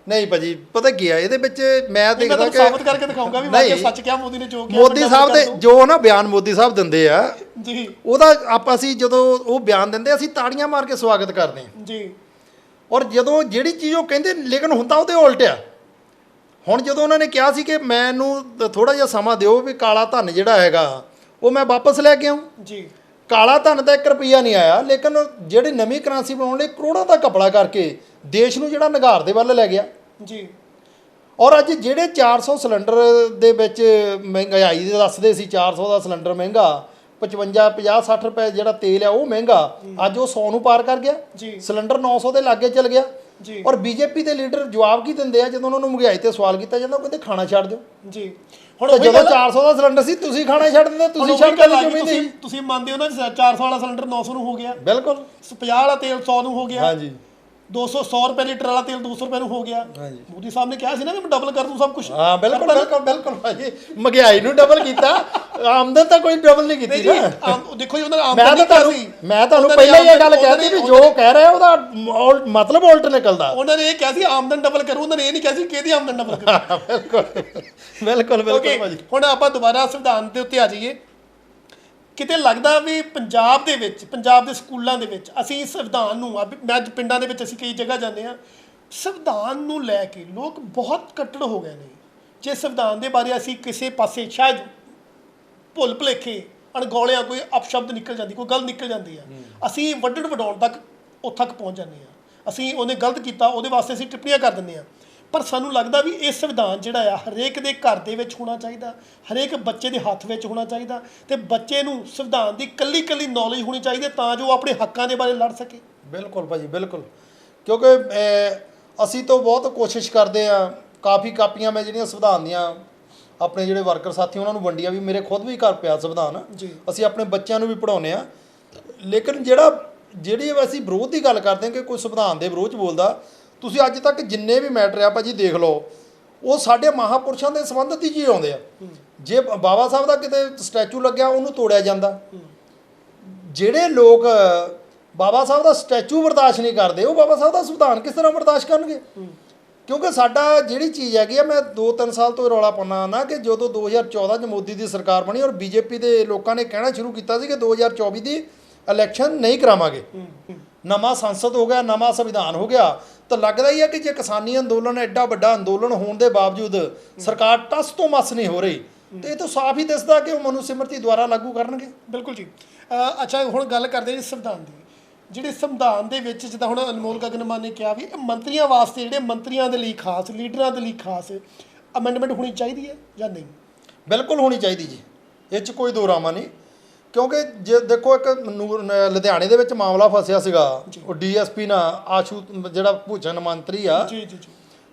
ਨਹੀਂ ਭਾਜੀ, ਪਤਾ ਕੀ ਆ ਇਹਦੇ ਵਿੱਚ ਮੈਂ ਦੇਖਦਾ ਕਿ ਸਾਬਤ ਕਰਕੇ ਦਿਖਾਊਂਗਾ ਵੀ ਵਾਕਈ ਸੱਚ ਕਿਹਾ ਮੋਦੀ ਨੇ, ਜੋ ਕਿਹਾ ਮੋਦੀ ਸਾਹਿਬ ਦੇ ਜੋ ਨਾ ਬਿਆਨ ਮੋਦੀ ਸਾਹਿਬ ਦਿੰਦੇ ਆ ਜੀ, ਉਹਦਾ ਅਸੀਂ ਜਦੋਂ ਉਹ ਬਿਆਨ ਦਿੰਦੇ ਅਸੀਂ ਤਾੜੀਆਂ ਮਾਰ ਕੇ ਸਵਾਗਤ ਕਰਦੇ ਹਾਂ ਜੀ। ਔਰ ਜਦੋਂ ਜਿਹੜੀ ਚੀਜ਼ ਉਹ ਕਹਿੰਦੇ ਲੇਕਿਨ ਹੁੰਦਾ ਉਹਦੇ ਉਲਟ ਆ। ਹੁਣ ਜਦੋਂ ਉਹਨਾਂ ਨੇ ਕਿਹਾ ਸੀ ਕਿ ਮੈਨੂੰ ਥੋੜਾ ਜਿਹਾ ਸਮਾਂ ਦਿਓ ਵੀ ਕਾਲਾ ਧਨ ਜਿਹੜਾ ਹੈਗਾ ਉਹ ਮੈਂ ਵਾਪਸ ਲੈ ਕੇ ਆਉਂ ਜੀ। ਕਾਲਾ ਧਨ ਦਾ 1 ਰੁਪਈਆ ਨਹੀਂ ਆਇਆ, ਲੇਕਿਨ ਜਿਹੜੀ ਨਵੀਂ ਕਰੰਸੀ ਬਣਾਉਣ ਲਈ ਕਰੋੜਾਂ ਦਾ ਘਪਲਾ ਕਰਕੇ ਦੇਸ਼ ਨੂੰ ਜਿਹੜਾ ਨਿਗਾਰ ਦੇ ਵੱਲ ਲੈ ਗਿਆ ਜੀ। ਔਰ ਅੱਜ ਜਿਹੜੇ 400 ਸਿਲੰਡਰ ਦੇ ਵਿੱਚ ਮਹਿੰਗਾਈ ਦੇ ਦੱਸਦੇ ਸੀ, 400 ਦਾ ਸਿਲੰਡਰ ਮਹਿੰਗਾ, 55 50 60 ਰੁਪਏ ਜਿਹੜਾ ਤੇਲ ਆ ਉਹ ਮਹਿੰਗਾ, ਅੱਜ ਉਹ 100 ਨੂੰ ਪਾਰ ਕਰ ਗਿਆ ਜੀ। ਸਿਲੰਡਰ 900 ਦੇ ਲਾਗੇ ਚੱਲ ਗਿਆ ਜੀ। ਔਰ ਬੀਜੇਪੀ ਦੇ ਲੀਡਰ ਜਵਾਬ ਕੀ ਦਿੰਦੇ ਆ ਜਦੋਂ ਉਹਨਾਂ ਨੂੰ ਮਹਿੰਗਾਈ ਤੇ ਸਵਾਲ ਕੀਤਾ ਜਾਂਦਾ? ਉਹ ਕਹਿੰਦੇ ਖਾਣਾ ਛੱਡ ਦਿਓ ਜੀ। ਹੁਣ ਜਦੋਂ 400 ਦਾ ਸਿਲੰਡਰ ਸੀ ਤੁਸੀਂ ਖਾਣਾ ਛੱਡ ਦਿੰਦੇ, ਤੁਸੀਂ ਛੱਡ ਦਿੰਦੇ। ਤੁਸੀਂ ਮੰਨਦੇ ਹੋ ਨਾ 400 ਵਾਲਾ ਸਿਲੰਡਰ 900 ਨੂੰ ਹੋ ਗਿਆ? ਬਿਲਕੁਲ। 50 ਵਾਲਾ ਤੇਲ 100 ਨੂੰ ਹੋ ਗਿਆ। ਹਾਂਜੀ। 100 ਰੁਪਏ ਲੀਟਰ ਵਾਲਾ ਤੇਲ 200 ਰੁਪਏ ਨੂੰ ਹੋ ਗਿਆ। ਹਾਂਜੀ। ਮੋਦੀ ਸਾਹਿਬ ਨੇ ਕਿਹਾ ਸੀ ਨਾ ਵੀ ਮੈਂ ਡਬਲ ਕਰ ਦੂੰ ਸਭ ਕੁਝ। ਹਾਂ ਬਿਲਕੁਲ ਬਿਲਕੁਲ ਬਿਲਕੁਲ ਭਾਜੀ, ਮਹਿੰਗਾਈ ਨੂੰ ਡਬਲ ਕੀਤਾ, ਆਮਦਨ ਤਾਂ ਕੋਈ ਡਬਲ ਨਹੀਂ ਕੀਤੀ ਨਾ। ਦੇਖੋ ਜੀ ਉਹਨਾਂ ਨੇ ਆਮਦਨ ਨਹੀਂ ਕੀਤੀ। ਮੈਂ ਤੁਹਾਨੂੰ ਪਹਿਲਾਂ ਹੀ ਇਹ ਗੱਲ ਕਹਿਤੀ ਵੀ ਜੋ ਕਹਿ ਰਿਹਾ ਉਹਦਾ ਮਤਲਬ ਉਲਟ ਨਿਕਲਦਾ। ਉਹਨਾਂ ਨੇ ਇਹ ਕਿਹਾ ਸੀ ਆਮਦਨ ਡਬਲ ਕਰੂ, ਉਹਨਾਂ ਨੇ ਇਹ ਨਹੀਂ ਕਿਹਾ ਸੀ ਕਿਹਦੀ ਆਮਦਨ ਡਬਲ ਕਰੂ। ਬਿਲਕੁਲ ਬਿਲਕੁਲ ਭਾਜੀ। ਹੁਣ ਆਪਾਂ ਦੁਬਾਰਾ ਸੰਵਿਧਾਨ ਦੇ ਉੱਤੇ ਆ ਜਾਈਏ। ਕਿਤੇ ਲੱਗਦਾ ਵੀ ਪੰਜਾਬ ਦੇ ਵਿੱਚ, ਪੰਜਾਬ ਦੇ ਸਕੂਲਾਂ ਦੇ ਵਿੱਚ ਅਸੀਂ ਸੰਵਿਧਾਨ ਨੂੰ, ਮੈਂ ਅੱਜ ਪਿੰਡਾਂ ਦੇ ਵਿੱਚ ਅਸੀਂ ਕਈ ਜਗ੍ਹਾ ਜਾਂਦੇ ਹਾਂ, ਸੰਵਿਧਾਨ ਨੂੰ ਲੈ ਕੇ ਲੋਕ ਬਹੁਤ ਕੱਟੜ ਹੋ ਗਏ ਨੇ। ਜੇ ਸੰਵਿਧਾਨ ਦੇ ਬਾਰੇ ਅਸੀਂ ਕਿਸੇ ਪਾਸੇ ਸ਼ਾਇਦ ਭੁੱਲ ਭੁਲੇਖੇ ਅਣਗੌਲਿਆਂ ਕੋਈ ਅਪਸ਼ਬਦ ਨਿਕਲ ਜਾਂਦੀ, ਕੋਈ ਗੱਲ ਨਿਕਲ ਜਾਂਦੀ ਆ, ਅਸੀਂ ਵੱਢਣ ਵਡਾਉਣ ਤੱਕ ਉੱਥੇ ਤੱਕ ਪਹੁੰਚ ਜਾਂਦੇ ਹਾਂ। ਅਸੀਂ ਉਹਨੇ ਗਲਤ ਕੀਤਾ ਉਹਦੇ ਵਾਸਤੇ ਅਸੀਂ ਟਿੱਪਣੀਆਂ ਕਰ ਦਿੰਦੇ ਹਾਂ। ਪਰ ਸਾਨੂੰ ਲੱਗਦਾ ਵੀ ਇਹ ਸੰਵਿਧਾਨ ਜਿਹੜਾ ਆ ਹਰੇਕ ਦੇ ਘਰ ਦੇ ਵਿੱਚ ਹੋਣਾ ਚਾਹੀਦਾ, ਹਰੇਕ ਬੱਚੇ ਦੇ ਹੱਥ ਵਿੱਚ ਹੋਣਾ ਚਾਹੀਦਾ, ਤੇ ਬੱਚੇ ਨੂੰ ਸੰਵਿਧਾਨ ਦੀ ਕੱਲੀ ਨੌਲੇਜ ਹੋਣੀ ਚਾਹੀਦੀ ਤਾਂ ਜੋ ਆਪਣੇ ਹੱਕਾਂ ਦੇ ਬਾਰੇ ਲੜ ਸਕੇ। ਬਿਲਕੁਲ ਭਾਜੀ ਬਿਲਕੁਲ। ਕਿਉਂਕਿ ਅਸੀਂ ਤਾਂ ਬਹੁਤ ਕੋਸ਼ਿਸ਼ ਕਰਦੇ ਆ, ਕਾਫੀ ਕਾਪੀਆਂ ਮੈਂ ਜਿਹੜੀਆਂ ਸੰਵਿਧਾਨ ਦੀਆਂ ਆਪਣੇ ਜਿਹੜੇ ਵਰਕਰ ਸਾਥੀ ਉਹਨਾਂ ਨੂੰ ਵੰਡੀਆਂ ਵੀ, ਮੇਰੇ ਖੁਦ ਵੀ ਘਰ ਪਿਆ ਸੰਵਿਧਾਨ, ਅਸੀਂ ਆਪਣੇ ਬੱਚਿਆਂ ਨੂੰ ਵੀ ਪੜ੍ਹਾਉਂਦੇ ਆ। ਲੇਕਿਨ ਜਿਹੜੀ ਅਸੀਂ ਵਿਰੋਧ ਦੀ ਗੱਲ ਕਰਦੇ ਹਾਂ ਕਿ ਕੋਈ ਸੰਵਿਧਾਨ ਦੇ ਵਿਰੋਧ 'ਚ ਬੋਲਦਾ, ਤੁਸੀਂ ਅੱਜ ਤੱਕ ਜਿੰਨੇ ਵੀ ਮੈਟਰ ਆ ਭਾਜੀ ਦੇਖ ਲਓ, ਉਹ ਸਾਡੇ ਮਹਾਂਪੁਰਸ਼ਾਂ ਦੇ ਸੰਬੰਧਿਤ ਹੀ ਆਉਂਦੇ ਆ। ਜੇ ਬਾਬਾ ਸਾਹਿਬ ਦਾ ਕਿਤੇ ਸਟੈਚੂ ਲੱਗਿਆ ਉਹਨੂੰ ਤੋੜਿਆ ਜਾਂਦਾ। ਜਿਹੜੇ ਲੋਕ ਬਾਬਾ ਸਾਹਿਬ ਦਾ ਸਟੈਚੂ ਬਰਦਾਸ਼ਤ ਨਹੀਂ ਕਰਦੇ, ਉਹ ਬਾਬਾ ਸਾਹਿਬ ਦਾ ਸੰਵਿਧਾਨ ਕਿਸ ਤਰ੍ਹਾਂ ਬਰਦਾਸ਼ਤ ਕਰਨਗੇ? ਕਿਉਂਕਿ ਸਾਡਾ ਜਿਹੜੀ ਚੀਜ਼ ਹੈਗੀ ਆ, ਮੈਂ 2-3 ਸਾਲ ਤੋਂ ਰੌਲਾ ਪਾਉਂਦਾ ਨਾ ਕਿ ਜਦੋਂ 2014 'ਚ ਮੋਦੀ ਦੀ ਸਰਕਾਰ ਬਣੀ ਔਰ ਬੀਜੇਪੀ ਦੇ ਲੋਕਾਂ ਨੇ ਕਹਿਣਾ ਸ਼ੁਰੂ ਕੀਤਾ ਸੀ ਕਿ 2024 ਦੀ ਇਲੈਕਸ਼ਨ ਨਹੀਂ ਕਰਾਵਾਂਗੇ, ਨਵਾਂ ਸੰਸਦ ਹੋ ਗਿਆ, ਨਵਾਂ ਸੰਵਿਧਾਨ ਹੋ ਗਿਆ, ਤਾਂ ਲੱਗਦਾ ਹੀ ਹੈ ਕਿ ਜੇ ਕਿਸਾਨੀ ਅੰਦੋਲਨ ਐਡਾ ਵੱਡਾ ਅੰਦੋਲਨ ਹੋਣ ਦੇ ਬਾਵਜੂਦ ਸਰਕਾਰ ਟਸ ਤੋਂ ਮਸ ਨਹੀਂ ਹੋ ਰਹੀ, ਤੇ ਇਹ ਤਾਂ ਸਾਫ਼ ਹੀ ਦਿਸਦਾ ਕਿ ਉਹ ਮਨੂ ਸਿਮਰਤੀ ਦੁਆਰਾ ਲਾਗੂ ਕਰਨਗੇ। ਬਿਲਕੁਲ ਜੀ। ਅੱਛਾ, ਹੁਣ ਗੱਲ ਕਰਦੇ ਜੀ ਸੰਵਿਧਾਨ ਦੀ। ਜਿਹੜੇ ਸੰਵਿਧਾਨ ਦੇ ਵਿੱਚ ਜਿੱਦਾਂ ਹੁਣ ਅਨਮੋਲ ਗਗਨਮਾਨ ਨੇ ਕਿਹਾ ਵੀ ਮੰਤਰੀਆਂ ਵਾਸਤੇ, ਜਿਹੜੇ ਮੰਤਰੀਆਂ ਦੇ ਲਈ ਖਾਸ, ਲੀਡਰਾਂ ਦੇ ਲਈ ਖਾਸ ਅਮੈਂਡਮੈਂਟ ਹੋਣੀ ਚਾਹੀਦੀ ਹੈ ਜਾਂ ਨਹੀਂ? ਬਿਲਕੁਲ ਹੋਣੀ ਚਾਹੀਦੀ ਜੀ, ਇਹ 'ਚ ਕੋਈ ਦੋ ਰਾਮਾ ਨਹੀਂ। ਕਿਉਂਕਿ ਜੇ ਦੇਖੋ ਇੱਕ ਲੁਧਿਆਣੇ ਦੇ ਵਿੱਚ ਮਾਮਲਾ ਫਸਿਆ ਸੀਗਾ, ਉਹ ਡੀਐਸਪੀ ਨਾਲ ਆਸ਼ੂ ਜਿਹੜਾ ਭੂਸ਼ਣ ਮੰਤਰੀ ਆ,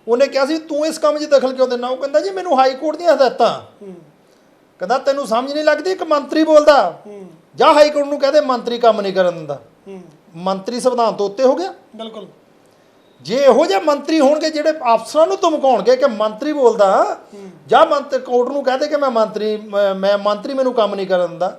ਉਹਨੇ ਕਿਹਾ ਸੀ ਤੂੰ ਇਸ ਕੰਮ 'ਚ ਦਖਲ ਕਿਉਂ ਦਿੰਦਾ? ਉਹ ਕਹਿੰਦਾ ਜੀ ਮੈਨੂੰ ਹਾਈ ਕੋਰਟ ਦੀਆਂ ਹਦਾਇਤਾਂ, ਕਹਿੰਦਾ ਤੈਨੂੰ ਸਮਝ ਨਹੀਂ ਲੱਗਦੀ, ਇੱਕ ਮੰਤਰੀ ਬੋਲਦਾ, ਜਾਂ ਹਾਈ ਕੋਰਟ ਨੂੰ ਕਹਦੇ ਮੰਤਰੀ ਕੰਮ ਨਹੀਂ ਕਰਨ ਦਿੰਦਾ। ਮੰਤਰੀ ਸੰਵਿਧਾਨ ਤੋਂ ਉੱਤੇ ਹੋ ਗਿਆ। ਬਿਲਕੁਲ। ਜੇ ਇਹੋ ਜਿਹੇ ਮੰਤਰੀ ਹੋਣਗੇ ਜਿਹੜੇ ਅਫਸਰਾਂ ਨੂੰ ਧਮਕਾਉਣਗੇ ਕਿ ਮੰਤਰੀ ਬੋਲਦਾ, ਜਾਂ ਕੋਰਟ ਨੂੰ ਕਹਦੇ ਕਿ ਮੈਂ ਮੰਤਰੀ ਮੈਨੂੰ ਕੰਮ ਨਹੀਂ ਕਰਨ ਦਿੰਦਾ,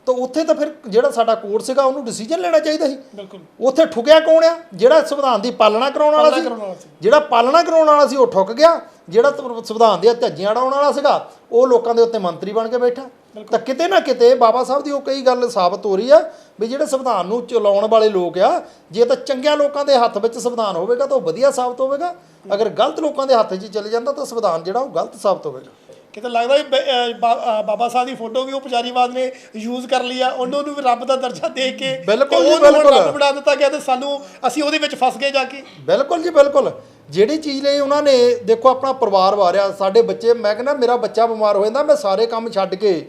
ਤਾਂ ਉੱਥੇ ਤਾਂ ਫਿਰ ਜਿਹੜਾ ਸਾਡਾ ਕੋਰਟ ਸੀਗਾ ਉਹਨੂੰ ਡਿਸੀਜਨ ਲੈਣਾ ਚਾਹੀਦਾ ਸੀ। ਬਿਲਕੁਲ। ਉੱਥੇ ਠੁਕਿਆ ਕੌਣ ਆ? ਜਿਹੜਾ ਸੰਵਿਧਾਨ ਦੀ ਪਾਲਣਾ ਕਰਾਉਣ ਵਾਲਾ ਸੀ। ਜਿਹੜਾ ਪਾਲਣਾ ਕਰਾਉਣ ਵਾਲਾ ਸੀ ਉਹ ਠੁੱਕ ਗਿਆ, ਜਿਹੜਾ ਸੰਵਿਧਾਨ ਦੀਆਂ ਧੱਜੀਆਂ ਉਡਾਉਣ ਵਾਲਾ ਸੀਗਾ ਉਹ ਲੋਕਾਂ ਦੇ ਉੱਤੇ ਮੰਤਰੀ ਬਣ ਕੇ ਬੈਠਾ। ਤਾਂ ਕਿਤੇ ਨਾ ਕਿਤੇ ਬਾਬਾ ਸਾਹਿਬ ਦੀ ਉਹ ਕਈ ਗੱਲ ਸਾਬਤ ਹੋ ਰਹੀ ਆ ਵੀ ਜਿਹੜੇ ਸੰਵਿਧਾਨ ਨੂੰ ਚਲਾਉਣ ਵਾਲੇ ਲੋਕ ਆ, ਜੇ ਤਾਂ ਚੰਗਿਆਂ ਲੋਕਾਂ ਦੇ ਹੱਥ ਵਿੱਚ ਸੰਵਿਧਾਨ ਹੋਵੇਗਾ ਤਾਂ ਉਹ ਵਧੀਆ ਸਾਬਤ ਹੋਵੇਗਾ, ਅਗਰ ਗਲਤ ਲੋਕਾਂ ਦੇ ਹੱਥ 'ਚ ਚਲੇ ਜਾਂਦਾ ਤਾਂ ਸੰਵਿਧਾਨ ਜਿਹੜਾ ਉਹ ਗਲਤ ਸਾਬਤ ਹੋਵੇਗਾ। ਕਿਤੇ ਲੱਗਦਾ ਵੀ ਬਾਬਾ ਸਾਹਿਬ ਦੀ ਫੋਟੋ ਵੀ ਉਹ ਪੁਜਾਰੀਵਾਦ ਨੇ ਯੂਜ਼ ਕਰ ਲਈ ਆ, ਉਹਨੂੰ ਵੀ ਰੱਬ ਦਾ ਦਰਜਾ ਦੇ ਕੇ ਬਿਲਕੁਲ ਜੀ, ਉਹਨੂੰ ਬਿਲਕੁਲ ਰੱਬ ਬਣਾ ਦਿੱਤਾ ਗਿਆ ਤੇ ਸਾਨੂੰ ਅਸੀਂ ਉਹਦੇ ਵਿੱਚ ਫਸ ਗਏ ਜਾ ਕੇ। ਬਿਲਕੁਲ ਜੀ ਬਿਲਕੁਲ। ਜਿਹੜੀ ਚੀਜ਼ ਲਈ ਉਹਨਾਂ ਨੇ ਦੇਖੋ ਆਪਣਾ ਪਰਿਵਾਰ ਵਾਰਿਆ, ਸਾਡੇ ਬੱਚੇ, ਮੈਂ ਕਹਿੰਦਾ ਮੇਰਾ ਬੱਚਾ ਬਿਮਾਰ ਹੋ ਜਾਂਦਾ ਮੈਂ ਸਾਰੇ ਕੰਮ ਛੱਡ ਕੇ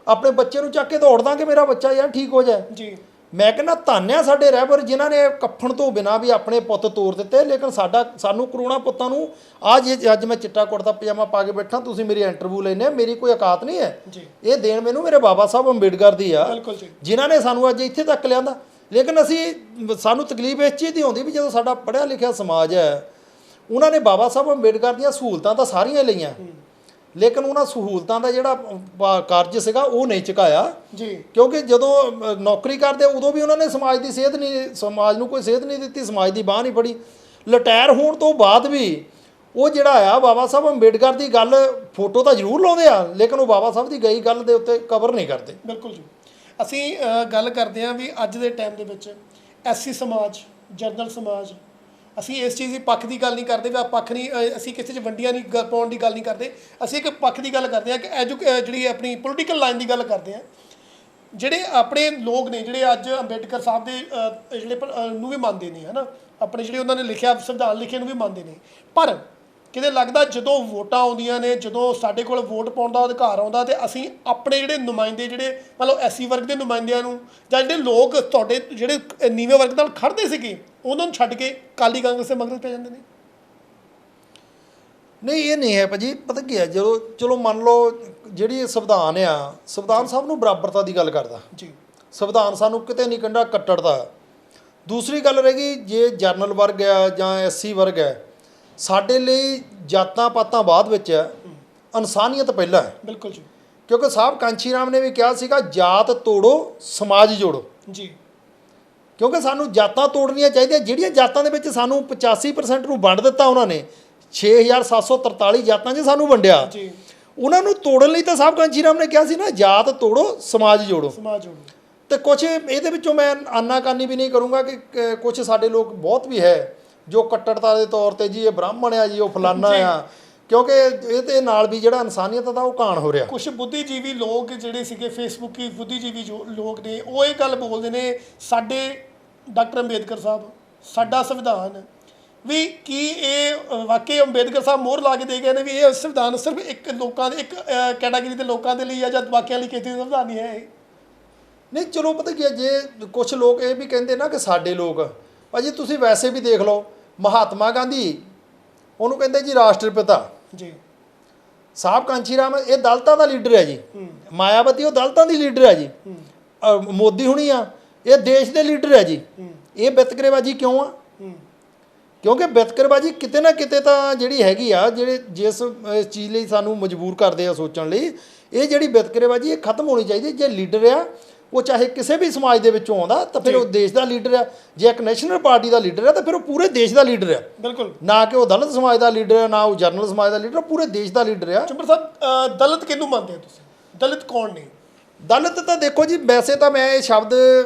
ਆਪਣੇ ਬੱਚੇ ਨੂੰ ਚੱਕ ਕੇ ਦੌੜਦਾ ਕਿ ਮੇਰਾ ਬੱਚਾ ਯਾਰ ਠੀਕ ਹੋ ਜਾਏ ਜੀ। ਮੈਂ ਕਹਿੰਦਾ ਧੰਨ ਆ ਸਾਡੇ ਰਹਿਬਰ ਜਿਨ੍ਹਾਂ ਨੇ ਕੱਫਣ ਤੋਂ ਬਿਨਾਂ ਵੀ ਆਪਣੇ ਪੁੱਤ ਤੋਰ ਦਿੱਤੇ, ਲੇਕਿਨ ਸਾਨੂੰ ਕਰੋਨਾ ਪੁੱਤਾਂ ਨੂੰ ਅੱਜ ਮੈਂ ਚਿੱਟਾ ਕੁੜਤਾ ਪਜਾਮਾ ਪਾ ਕੇ ਬੈਠਾ, ਤੁਸੀਂ ਮੇਰੀ ਇੰਟਰਵਿਊ ਲੈਨੇ, ਮੇਰੀ ਕੋਈ ਔਕਾਤ ਨਹੀਂ ਹੈ ਇਹ ਦੇਣ ਮੈਨੂੰ ਮੇਰੇ ਬਾਬਾ ਸਾਹਿਬ ਅੰਬੇਡਕਰ ਦੀ ਆ, ਜਿਨ੍ਹਾਂ ਨੇ ਸਾਨੂੰ ਅੱਜ ਇੱਥੇ ਤੱਕ ਲਿਆਂਦਾ। ਲੇਕਿਨ ਸਾਨੂੰ ਤਕਲੀਫ ਇਸ ਚੀਜ਼ ਦੀ ਆਉਂਦੀ ਵੀ ਜਦੋਂ ਸਾਡਾ ਪੜ੍ਹਿਆ ਲਿਖਿਆ ਸਮਾਜ ਹੈ, ਉਹਨਾਂ ਨੇ ਬਾਬਾ ਸਾਹਿਬ ਅੰਬੇਡਕਰ ਦੀਆਂ ਸਹੂਲਤਾਂ ਤਾਂ ਸਾਰੀਆਂ ਲਈਆਂ, ਲੇਕਿਨ ਉਹਨਾਂ ਸਹੂਲਤਾਂ ਦਾ ਜਿਹੜਾ ਕਾਰਜ ਸੀਗਾ ਉਹ ਨਹੀਂ ਚੁਕਾਇਆ ਜੀ। ਕਿਉਂਕਿ ਜਦੋਂ ਨੌਕਰੀ ਕਰਦੇ ਉਦੋਂ ਵੀ ਉਹਨਾਂ ਨੇ ਸਮਾਜ ਨੂੰ ਕੋਈ ਸੇਧ ਨਹੀਂ ਦਿੱਤੀ, ਸਮਾਜ ਦੀ ਬਾਂਹ ਨਹੀਂ ਫੜੀ। ਰਿਟਾਇਰ ਹੋਣ ਤੋਂ ਬਾਅਦ ਵੀ ਉਹ ਜਿਹੜਾ ਆ ਬਾਬਾ ਸਾਹਿਬ ਅੰਬੇਡਕਰ ਦੀ ਗੱਲ ਫੋਟੋ ਤਾਂ ਜ਼ਰੂਰ ਲਾਉਂਦੇ ਆ, ਲੇਕਿਨ ਉਹ ਬਾਬਾ ਸਾਹਿਬ ਦੀ ਗਈ ਗੱਲ ਦੇ ਉੱਤੇ ਕਵਰ ਨਹੀਂ ਕਰਦੇ। ਬਿਲਕੁਲ ਜੀ। ਅਸੀਂ ਗੱਲ ਕਰਦੇ ਹਾਂ ਵੀ ਅੱਜ ਦੇ ਟਾਈਮ ਦੇ ਵਿੱਚ ਐਸਸੀ ਸਮਾਜ, ਜਰਨਲ ਸਮਾਜ, ਅਸੀਂ ਇਸ ਚੀਜ਼ ਦੀ ਪੱਖ ਦੀ ਗੱਲ ਨਹੀਂ ਕਰਦੇ ਵੀ ਪੱਖ ਨਹੀਂ, ਅਸੀਂ ਕਿਸੇ 'ਚ ਵੰਡੀਆਂ ਨਹੀਂ ਪਾਉਣ ਦੀ ਗੱਲ ਨਹੀਂ ਕਰਦੇ, ਅਸੀਂ ਇੱਕ ਪੱਖ ਦੀ ਗੱਲ ਕਰਦੇ ਹਾਂ ਕਿ ਜਿਹੜੀ ਆਪਣੀ ਪੋਲੀਟੀਕਲ ਲਾਈਨ ਦੀ ਗੱਲ ਕਰਦੇ ਹਾਂ। ਜਿਹੜੇ ਆਪਣੇ ਲੋਕ ਨੇ ਜਿਹੜੇ ਅੱਜ ਅੰਬੇਡਕਰ ਸਾਹਿਬ ਦੇ ਜਿਹੜੇ ਨੂੰ ਵੀ ਮੰਨਦੇ ਨੇ, ਹੈ ਨਾ, ਆਪਣੇ ਜਿਹੜੇ ਉਹਨਾਂ ਨੇ ਲਿਖਿਆ ਸੰਵਿਧਾਨ ਲਿਖੇ ਨੂੰ ਵੀ ਮੰਨਦੇ ਨੇ, ਪਰ ਕਿਤੇ ਲੱਗਦਾ ਜਦੋਂ ਵੋਟਾਂ ਆਉਂਦੀਆਂ ਨੇ, ਜਦੋਂ ਸਾਡੇ ਕੋਲ ਵੋਟ ਪਾਉਣ ਦਾ ਅਧਿਕਾਰ ਆਉਂਦਾ ਤੇ ਅਸੀਂ ਆਪਣੇ ਜਿਹੜੇ ਨੁਮਾਇੰਦੇ, ਜਿਹੜੇ ਮਤਲਬ ਐਸਸੀ ਵਰਗ ਦੇ ਨੁਮਾਇੰਦਿਆਂ ਨੂੰ ਜਾਂ ਜਿਹੜੇ ਲੋਕ ਤੁਹਾਡੇ ਜਿਹੜੇ ਨੀਵੇਂ ਵਰਗ ਨਾਲ ਖੜ੍ਹਦੇ ਸੀਗੇ ਉਹਨਾਂ ਨੂੰ ਛੱਡ ਕੇ ਅਕਾਲੀ ਕਾਂਗਰਸ ਦੇ ਮਗਰ ਪੈ ਜਾਂਦੇ ਨੇ। ਨਹੀਂ ਇਹ ਨਹੀਂ ਹੈ ਭਾਜੀ, ਪਤਾ ਕੀ ਹੈ, ਜਦੋਂ ਚਲੋ ਮੰਨ ਲਓ ਜਿਹੜੀ ਸੰਵਿਧਾਨ ਆ, ਸੰਵਿਧਾਨ ਸਭ ਨੂੰ ਬਰਾਬਰਤਾ ਦੀ ਗੱਲ ਕਰਦਾ ਜੀ, ਸੰਵਿਧਾਨ ਸਾਨੂੰ ਕਿਤੇ ਨਹੀਂ ਕਹਿੰਦਾ ਕੱਟੜਦਾ। ਦੂਸਰੀ ਗੱਲ ਰਹਿ ਗਈ ਜੇ ਜਰਨਲ ਵਰਗ ਆ ਜਾਂ ਐਸਸੀ ਵਰਗ ਹੈ, ਸਾਡੇ ਲਈ ਜਾਤਾਂ ਪਾਤਾਂ ਬਾਅਦ ਵਿੱਚ ਹੈ, ਇਨਸਾਨੀਅਤ ਪਹਿਲਾਂ ਹੈ। ਬਿਲਕੁਲ ਜੀ। ਕਿਉਂਕਿ ਸਾਹਿਬ ਕਾਂਚੀ ਰਾਮ ਨੇ ਵੀ ਕਿਹਾ ਸੀਗਾ ਜਾਤ ਤੋੜੋ ਸਮਾਜ ਜੋੜੋ ਜੀ। ਕਿਉਂਕਿ ਸਾਨੂੰ ਜਾਤਾਂ ਤੋੜਨੀਆਂ ਚਾਹੀਦੀਆਂ, ਜਿਹੜੀਆਂ ਜਾਤਾਂ ਦੇ ਵਿੱਚ ਸਾਨੂੰ 85% ਨੂੰ ਵੰਡ ਦਿੱਤਾ ਉਹਨਾਂ ਨੇ, 6743 ਜਾਤਾਂ 'ਚ ਸਾਨੂੰ ਵੰਡਿਆ ਜੀ, ਉਹਨਾਂ ਨੂੰ ਤੋੜਨ ਲਈ ਤਾਂ ਸਾਹਿਬ ਕਾਂਚੀ ਰਾਮ ਨੇ ਕਿਹਾ ਸੀ ਨਾ ਜਾਤ ਤੋੜੋ ਸਮਾਜ ਜੋੜੋ। ਤੇ ਕੁਛ ਇਹਦੇ ਵਿੱਚੋਂ ਮੈਂ ਆਨਾਕਾਨੀ ਵੀ ਨਹੀਂ ਕਰੂੰਗਾ ਕਿ ਕੁਛ ਸਾਡੇ ਲੋਕ ਬਹੁਤ ਵੀ ਹੈ ਜੋ ਕੱਟੜਤਾ ਦੇ ਤੌਰ ਤੇ ਜੀ ਇਹ ਬ੍ਰਾਹਮਣ ਆ ਜੀ, ਉਹ ਫਲਾਨਾ ਆ, ਕਿਉਂਕਿ ਇਹਦੇ ਨਾਲ ਵੀ ਜਿਹੜਾ ਇਨਸਾਨੀਅਤ ਦਾ ਉਹ ਕਾਣ ਹੋ ਰਿਹਾ। ਕੁਛ ਬੁੱਧੀਜੀਵੀ ਲੋਕ ਜਿਹੜੇ ਸੀਗੇ, ਫੇਸਬੁੱਕੀ ਬੁੱਧੀਜੀਵੀ ਲੋਕ ਨੇ, ਉਹ ਇਹ ਗੱਲ ਬੋਲਦੇ ਨੇ ਸਾਡੇ ਡਾਕਟਰ ਅੰਬੇਦਕਰ ਸਾਹਿਬ, ਸਾਡਾ ਸੰਵਿਧਾਨ ਵੀ ਕੀ ਇਹ ਵਾਕਈ ਅੰਬੇਦਕਰ ਸਾਹਿਬ ਮੋਹਰ ਲਾ ਕੇ ਦੇ ਗਏ ਨੇ ਵੀ ਇਹ ਸੰਵਿਧਾਨ ਸਿਰਫ ਇੱਕ ਲੋਕਾਂ ਦੇ, ਇੱਕ ਕੈਟਾਗਰੀ ਦੇ ਲੋਕਾਂ ਦੇ ਲਈ ਆ ਜਾਂ ਬਾਕੀਆਂ ਲਈ ਕਿਸੇ ਸੰਵਿਧਾਨ ਨਹੀਂ ਹੈ ਇਹ। ਨਹੀਂ ਚਲੋ ਪਤਾ ਕੀ ਹੈ, ਜੇ ਕੁਛ ਲੋਕ ਇਹ ਵੀ ਕਹਿੰਦੇ ਨਾ ਕਿ ਸਾਡੇ ਲੋਕ, ਭਾਜੀ ਤੁਸੀਂ ਵੈਸੇ ਵੀ ਦੇਖ ਲਓ, ਮਹਾਤਮਾ ਗਾਂਧੀ ਉਹਨੂੰ ਕਹਿੰਦੇ ਜੀ ਰਾਸ਼ਟਰਪਿਤਾ ਜੀ, ਸਾਹਿਬ ਕਾਂਚੀ ਰਾਮ ਇਹ ਦਲਿਤਾਂ ਦਾ ਲੀਡਰ ਹੈ ਜੀ, ਮਾਇਆਵਤੀ ਉਹ ਦਲਿਤਾਂ ਦੀ ਲੀਡਰ ਹੈ ਜੀ, ਮੋਦੀ ਹੁਣੀ ਆ ਇਹ ਦੇਸ਼ ਦੇ ਲੀਡਰ ਹੈ ਜੀ। ਇਹ ਵਿਤਕਰੇਬਾਜੀ ਕਿਉਂ ਆ? ਕਿਉਂਕਿ ਵਿਤਕਰੇਬਾਜੀ ਕਿਤੇ ਨਾ ਕਿਤੇ ਤਾਂ ਜਿਹੜੀ ਹੈਗੀ ਆ, ਜਿਹੜੇ ਜਿਸ ਚੀਜ਼ ਲਈ ਸਾਨੂੰ ਮਜਬੂਰ ਕਰਦੇ ਆ ਸੋਚਣ ਲਈ, ਇਹ ਜਿਹੜੀ ਵਿਤਕਰੇਬਾਜੀ ਇਹ ਖਤਮ ਹੋਣੀ ਚਾਹੀਦੀ। ਜੇ ਲੀਡਰ ਆ ਉਹ ਚਾਹੇ ਕਿਸੇ ਵੀ ਸਮਾਜ ਦੇ ਵਿੱਚੋਂ ਆਉਂਦਾ ਤਾਂ ਫਿਰ ਉਹ ਦੇਸ਼ ਦਾ ਲੀਡਰ ਆ, ਜੇ ਇੱਕ ਨੈਸ਼ਨਲ ਪਾਰਟੀ ਦਾ ਲੀਡਰ ਆ ਤਾਂ ਫਿਰ ਉਹ ਪੂਰੇ ਦੇਸ਼ ਦਾ ਲੀਡਰ ਆ। ਬਿਲਕੁਲ, ਨਾ ਕਿ ਉਹ ਦਲਿਤ ਸਮਾਜ ਦਾ ਲੀਡਰ ਆ, ਨਾ ਉਹ ਜਰਨਲ ਸਮਾਜ ਦਾ ਲੀਡਰ, ਉਹ ਪੂਰੇ ਦੇਸ਼ ਦਾ ਲੀਡਰ ਆ। ਚੰਬਰ ਸਾਹਿਬ, ਦਲਿਤ ਕਿਹਨੂੰ ਮੰਨਦੇ ਹੋ ਤੁਸੀਂ? ਦਲਿਤ ਕੌਣ ਨੇ? ਦਲਿਤ ਤਾਂ ਦੇਖੋ ਜੀ, ਵੈਸੇ ਤਾਂ ਮੈਂ ਇਹ ਸ਼ਬਦ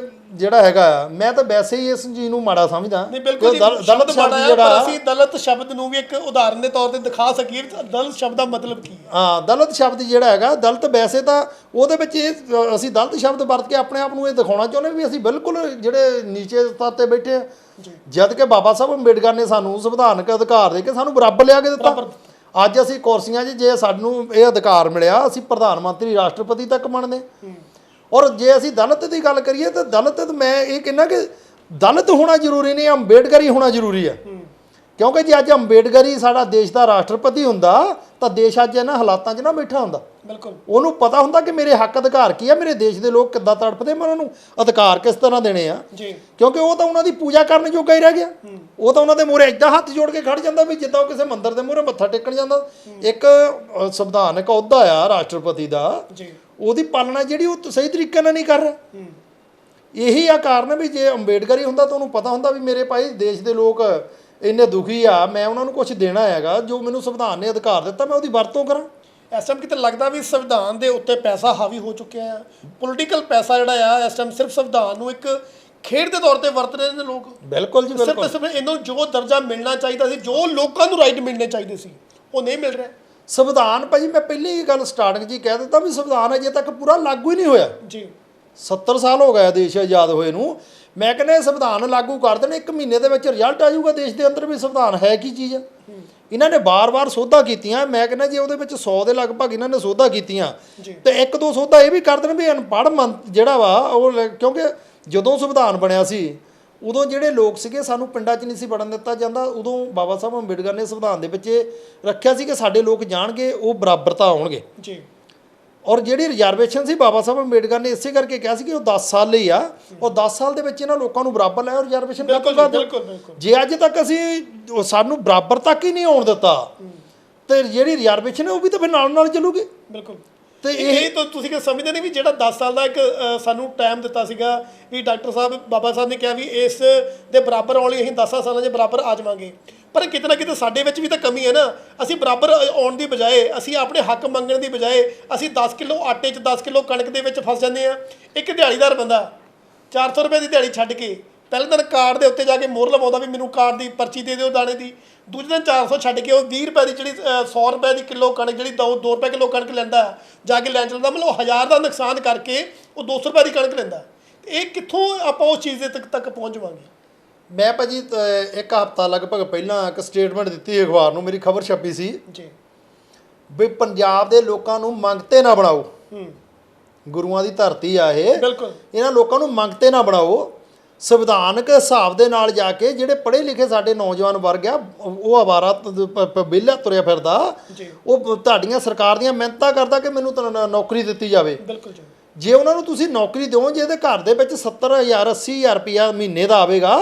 ਜਿਹੜਾ ਹੈਗਾ ਮੈਂ ਤਾਂ ਵੈਸੇ ਹੀ ਇਸ ਚੀਜ਼ ਨੂੰ ਮਾੜਾ ਸਮਝਦਾ। ਦਲਿਤ ਸ਼ਬਦ ਜਿਹੜਾ, ਅਸੀਂ ਦਲਿਤ ਸ਼ਬਦ ਨੂੰ ਵੀ ਇੱਕ ਉਦਾਹਰਨ ਦੇ ਤੌਰ ਤੇ ਦਿਖਾ ਸਕੀਏ ਦਲਿਤ ਸ਼ਬਦ ਦਾ ਮਤਲਬ ਕੀ ਹੈ। ਹਾਂ, ਦਲਿਤ ਸ਼ਬਦ ਜਿਹੜਾ ਹੈਗਾ, ਦਲਿਤ ਵੈਸੇ ਤਾਂ ਉਹਦੇ ਵਿੱਚ ਇਹ ਅਸੀਂ ਦਲਿਤ ਸ਼ਬਦ ਵਰਤ ਕੇ ਆਪਣੇ ਆਪ ਨੂੰ ਇਹ ਦਿਖਾਉਣਾ ਚਾਹੁੰਦੇ ਵੀ ਅਸੀਂ ਬਿਲਕੁਲ ਜਿਹੜੇ ਨੀਚੇ ਸਤਰ ਤੇ ਬੈਠੇ ਆ, ਜਦ ਕਿ ਬਾਬਾ ਸਾਹਿਬ ਅੰਬੇਡਕਰ ਨੇ ਸਾਨੂੰ ਸੰਵਿਧਾਨਕ ਅਧਿਕਾਰ ਦੇ ਕੇ ਸਾਨੂੰ ਬਰਾਬਰ ਲਿਆ ਕੇ ਦਿੱਤਾ। ਅੱਜ ਅਸੀਂ ਕੁਰਸੀਆਂ 'ਚ ਜੇ ਸਾਨੂੰ ਇਹ ਅਧਿਕਾਰ ਮਿਲਿਆ, ਅਸੀਂ ਪ੍ਰਧਾਨ ਮੰਤਰੀ ਰਾਸ਼ਟਰਪਤੀ ਤੱਕ ਬਣਦੇ। ਔਰ ਜੇ ਅਸੀਂ ਦਲਿਤ ਦੀ ਗੱਲ ਕਰੀਏ ਤਾਂ ਦਲਿਤ, ਮੈਂ ਇਹ ਕਹਿੰਦਾ ਕਿ ਦਲਿਤ ਹੋਣਾ ਜ਼ਰੂਰੀ ਨਹੀਂ, ਅੰਬੇਡਕਰ ਹੀ ਹੋਣਾ ਜ਼ਰੂਰੀ ਹੈ। ਕਿਉਂਕਿ ਜੇ ਅੱਜ ਅੰਬੇਡਕਰ ਹੀ ਸਾਡਾ ਦੇਸ਼ ਦਾ ਰਾਸ਼ਟਰਪਤੀ ਹੁੰਦਾ ਤਾਂ ਦੇਸ਼ ਅੱਜ ਇਹਨਾਂ ਹਾਲਾਤਾਂ 'ਚ ਨਾ ਬੈਠਾ ਹੁੰਦਾ। ਬਿਲਕੁਲ, ਉਹਨੂੰ ਪਤਾ ਹੁੰਦਾ ਕਿ ਮੇਰੇ ਹੱਕ ਅਧਿਕਾਰ ਕੀ ਆ, ਮੇਰੇ ਦੇਸ਼ ਦੇ ਲੋਕ ਕਿੱਦਾਂ ਤੜਫਦੇ, ਮੈਂ ਉਹਨਾਂ ਨੂੰ ਅਧਿਕਾਰ ਕਿਸ ਤਰ੍ਹਾਂ ਦੇਣੇ ਆ। ਕਿਉਂਕਿ ਉਹ ਤਾਂ ਉਹਨਾਂ ਦੀ ਪੂਜਾ ਕਰਨ ਜੋਗਾ ਹੀ ਰਹਿ ਗਿਆ। ਉਹ ਤਾਂ ਉਹਨਾਂ ਦੇ ਮੂਹਰੇ ਇੱਦਾਂ ਹੱਥ ਜੋੜ ਕੇ ਖੜ ਜਾਂਦਾ ਵੀ ਜਿੱਦਾਂ ਉਹ ਕਿਸੇ ਮੰਦਿਰ ਦੇ ਮੂਹਰੇ ਮੱਥਾ ਟੇਕਣ ਜਾਂਦਾ। ਇੱਕ ਸੰਵਿਧਾਨਕ ਅਹੁਦਾ ਆ ਰਾਸ਼ਟਰਪਤੀ ਦਾ, ਉਹਦੀ ਪਾਲਣਾ ਜਿਹੜੀ ਉਹ ਸਹੀ ਤਰੀਕੇ ਨਾਲ ਨਹੀਂ ਕਰ ਰਿਹਾ। ਇਹੀ ਆ ਕਾਰਨ ਵੀ ਜੇ ਅੰਬੇਡਕਰ ਹੀ ਹੁੰਦਾ ਤਾਂ ਉਹਨੂੰ ਪਤਾ ਹੁੰਦਾ ਵੀ ਮੇਰੇ ਭਾਈ ਦੇਸ਼ ਦੇ ਲੋਕ ਇੰਨੇ ਦੁਖੀ ਆ, ਮੈਂ ਉਹਨਾਂ ਨੂੰ ਕੁਝ ਦੇਣਾ ਹੈਗਾ, ਜੋ ਮੈਨੂੰ ਸੰਵਿਧਾਨ ਨੇ ਅਧਿਕਾਰ ਦਿੱਤਾ ਮੈਂ ਉਹਦੀ ਵਰਤੋਂ ਕਰਾਂ। ਇਸ ਟਾਈਮ ਕਿਤੇ ਲੱਗਦਾ ਵੀ ਸੰਵਿਧਾਨ ਦੇ ਉੱਤੇ ਪੈਸਾ ਹਾਵੀ ਹੋ ਚੁੱਕਿਆ ਆ, ਪੋਲੀਟੀਕਲ ਪੈਸਾ ਜਿਹੜਾ ਆ ਇਸ ਟਾਈਮ ਸਿਰਫ ਸੰਵਿਧਾਨ ਨੂੰ ਇੱਕ ਖੇਡ ਦੇ ਤੌਰ ਤੇ ਵਰਤ ਰਹੇ ਨੇ ਲੋਕ। ਬਿਲਕੁਲ ਜੀ ਬਿਲਕੁਲ। ਸਿਰਫ ਇਹਨਾਂ ਨੂੰ ਜੋ ਦਰਜਾ ਮਿਲਣਾ ਚਾਹੀਦਾ ਸੀ, ਜੋ ਲੋਕਾਂ ਨੂੰ ਰਾਈਟ ਮਿਲਣੇ ਚਾਹੀਦੇ ਸੀ, ਉਹ ਨਹੀਂ ਮਿਲ ਰਿਹਾ। ਸੰਵਿਧਾਨ ਭਾਜੀ ਮੈਂ ਪਹਿਲੀ ਹੀ ਗੱਲ ਸਟਾਰਟਿੰਗ 'ਚ ਹੀ ਕਹਿ ਦਿੱਤਾ ਵੀ ਸੰਵਿਧਾਨ ਅਜੇ ਤੱਕ ਪੂਰਾ ਲਾਗੂ ਹੀ ਨਹੀਂ ਹੋਇਆ ਜੀ। 70 ਸਾਲ ਹੋ ਗਏ ਦੇਸ਼ ਆਜ਼ਾਦ ਹੋਏ ਨੂੰ। ਮੈਂ ਕਹਿੰਦਾ ਇਹ ਸੰਵਿਧਾਨ ਲਾਗੂ ਕਰ ਦੇਣ, 1 ਮਹੀਨੇ ਦੇ ਵਿੱਚ ਰਿਜ਼ਲਟ ਆ ਜਾਊਗਾ ਦੇਸ਼ ਦੇ ਅੰਦਰ ਵੀ ਸੰਵਿਧਾਨ ਹੈ ਕੀ ਚੀਜ਼ ਆ। ਇਹਨਾਂ ਨੇ ਬਾਰ-ਬਾਰ ਸੋਧਾਂ ਕੀਤੀਆਂ। ਮੈਂ ਕਹਿੰਦਾ ਜੇ ਉਹਦੇ ਵਿੱਚ 100 ਦੇ ਲਗਭਗ ਇਹਨਾਂ ਨੇ ਸੋਧਾਂ ਕੀਤੀਆਂ ਤੇ 1-2 ਸੋਧਾਂ ਇਹ ਵੀ ਕਰ ਦੇਣ ਵੀ ਅਨਪੜ੍ਹ ਜਿਹੜਾ ਵਾ ਉਹ, ਕਿਉਂਕਿ ਜਦੋਂ ਸੰਵਿਧਾਨ ਬਣਿਆ ਸੀ ਉਦੋਂ ਜਿਹੜੇ ਲੋਕ ਸੀਗੇ ਸਾਨੂੰ ਪਿੰਡਾਂ 'ਚ ਨਹੀਂ ਸੀ ਵੜਨ ਦਿੱਤਾ ਜਾਂਦਾ। ਉਦੋਂ ਬਾਬਾ ਸਾਹਿਬ ਅੰਬੇਡਕਰ ਨੇ ਸੰਵਿਧਾਨ ਦੇ ਵਿੱਚ ਰੱਖਿਆ ਸੀ ਕਿ ਸਾਡੇ ਲੋਕ ਜਾਣਗੇ, ਉਹ ਬਰਾਬਰਤਾ ਆਉਣਗੇ ਜੀ। ਔਰ ਜਿਹੜੀ ਰਿਜ਼ਰਵੇਸ਼ਨ ਸੀ ਬਾਬਾ ਸਾਹਿਬ ਅੰਬੇਡਕਰ ਨੇ ਇਸੇ ਕਰਕੇ ਕਿਹਾ ਸੀ ਕਿ ਉਹ 10 ਸਾਲ ਲਈ ਆ, ਉਹ 10 ਸਾਲ ਦੇ ਵਿੱਚ ਇਹਨਾਂ ਲੋਕਾਂ ਨੂੰ ਬਰਾਬਰ ਲੈ ਰਿਜ਼ਰਵੇਸ਼ਨ ਬਿਲਕੁਲ। ਜੇ ਅੱਜ ਤੱਕ ਅਸੀਂ ਸਾਨੂੰ ਬਰਾਬਰ ਤੱਕ ਹੀ ਨਹੀਂ ਆਉਣ ਦਿੱਤਾ ਤੇ ਜਿਹੜੀ ਰਿਜ਼ਰਵੇਸ਼ਨ ਹੈ ਉਹ ਵੀ ਤਾਂ ਫਿਰ ਨਾਲ ਨਾਲ ਚੱਲੂਗੀ। ਬਿਲਕੁਲ। ਤੇ ਇਹ ਤਾਂ ਤੁਸੀਂ ਕਿ ਸਮਝਦੇ ਨਹੀਂ ਵੀ ਜਿਹੜਾ 10 ਸਾਲ ਦਾ ਇੱਕ ਸਾਨੂੰ ਟਾਈਮ ਦਿੱਤਾ ਸੀਗਾ ਵੀ ਡਾਕਟਰ ਸਾਹਿਬ ਬਾਬਾ ਸਾਹਿਬ ਨੇ ਕਿਹਾ ਵੀ ਇਸ ਦੇ ਬਰਾਬਰ ਆਉਣ ਲਈ ਅਸੀਂ 10 ਸਾਲਾਂ ਦੇ ਬਰਾਬਰ ਆ ਜਾਵਾਂਗੇ, ਪਰ ਕਿਤੇ ਨਾ ਕਿਤੇ ਸਾਡੇ ਵਿੱਚ ਵੀ ਤਾਂ ਕਮੀ ਹੈ ਨਾ। ਅਸੀਂ ਬਰਾਬਰ ਆਉਣ ਦੀ ਬਜਾਏ, ਅਸੀਂ ਆਪਣੇ ਹੱਕ ਮੰਗਣ ਦੀ ਬਜਾਏ ਅਸੀਂ 10 ਕਿਲੋ ਆਟੇ 'ਚ 10 ਕਿਲੋ ਕਣਕ ਦੇ ਵਿੱਚ ਫਸ ਜਾਂਦੇ ਹਾਂ। ਇੱਕ ਦਿਹਾੜੀਦਾਰ ਬੰਦਾ 400 ਰੁਪਏ ਦੀ ਦਿਹਾੜੀ ਛੱਡ ਕੇ ਪਹਿਲੇ ਦਿਨ ਕਾਰਡ ਦੇ ਉੱਤੇ ਜਾ ਕੇ ਮੋਹਰ ਲਵਾਉਂਦਾ ਵੀ ਮੈਨੂੰ ਕਾਰਡ ਦੀ ਪਰਚੀ ਦੇ ਦਿਓ ਦਾਣੇ ਦੀ, ਦੂਜੇ ਦਿਨ 400 ਛੱਡ ਕੇ ਉਹ 20 ਰੁਪਏ ਦੀ ਜਿਹੜੀ 100 ਰੁਪਏ ਦੀ ਕਿਲੋ ਕਣਕ ਜਿਹੜੀ 2 ਰੁਪਏ ਕਿਲੋ ਕਣਕ ਲੈਂਦਾ ਜਾ ਕੇ ਲੈਣ ਚੱਲਦਾ, ਮਤਲਬ 1000 ਦਾ ਨੁਕਸਾਨ ਕਰਕੇ ਉਹ 200 ਰੁਪਏ ਦੀ ਕਣਕ ਲੈਂਦਾ। ਇਹ ਕਿੱਥੋਂ ਆਪਾਂ ਉਸ ਚੀਜ਼ ਦੇ ਤੱਕ ਪਹੁੰਚ ਜਾਵਾਂਗੇ? ਮੈਂ ਭਾਜੀ 1 ਹਫ਼ਤਾ ਲਗਭਗ ਪਹਿਲਾਂ ਇੱਕ ਸਟੇਟਮੈਂਟ ਦਿੱਤੀ ਅਖਬਾਰ ਨੂੰ, ਮੇਰੀ ਖਬਰ ਛਪੀ ਸੀ ਜੀ ਵੀ ਪੰਜਾਬ ਦੇ ਲੋਕਾਂ ਨੂੰ ਮੰਗਤੇ ਨਾ ਬਣਾਓ। ਗੁਰੂਆਂ ਦੀ ਧਰਤੀ ਆ ਇਹ, ਬਿਲਕੁਲ। ਇਹਨਾਂ ਲੋਕਾਂ ਨੂੰ ਮੰਗਤੇ ਨਾ ਬਣਾਓ। ਸੰਵਿਧਾਨਕ ਹਿਸਾਬ ਦੇ ਨਾਲ ਜਾ ਕੇ ਜਿਹੜੇ ਪੜ੍ਹੇ ਲਿਖੇ ਸਾਡੇ ਨੌਜਵਾਨ ਵਰਗ ਆ, ਉਹ ਆਵਾਰਾ ਵਿਹਲਾ ਤੁਰਿਆ ਫਿਰਦਾ, ਉਹ ਤੁਹਾਡੀਆਂ ਸਰਕਾਰ ਦੀਆਂ ਮਿਹਨਤਾਂ ਕਰਦਾ ਕਿ ਮੈਨੂੰ ਨੌਕਰੀ ਦਿੱਤੀ ਜਾਵੇ। ਬਿਲਕੁਲ ਜੀ। ਜੇ ਉਹਨਾਂ ਨੂੰ ਤੁਸੀਂ ਨੌਕਰੀ ਦਿਓ, ਜੇ ਇਹਦੇ ਘਰ ਦੇ ਵਿੱਚ 70,000 80,000 ਰੁਪਇਆ ਮਹੀਨੇ ਦਾ ਆਵੇਗਾ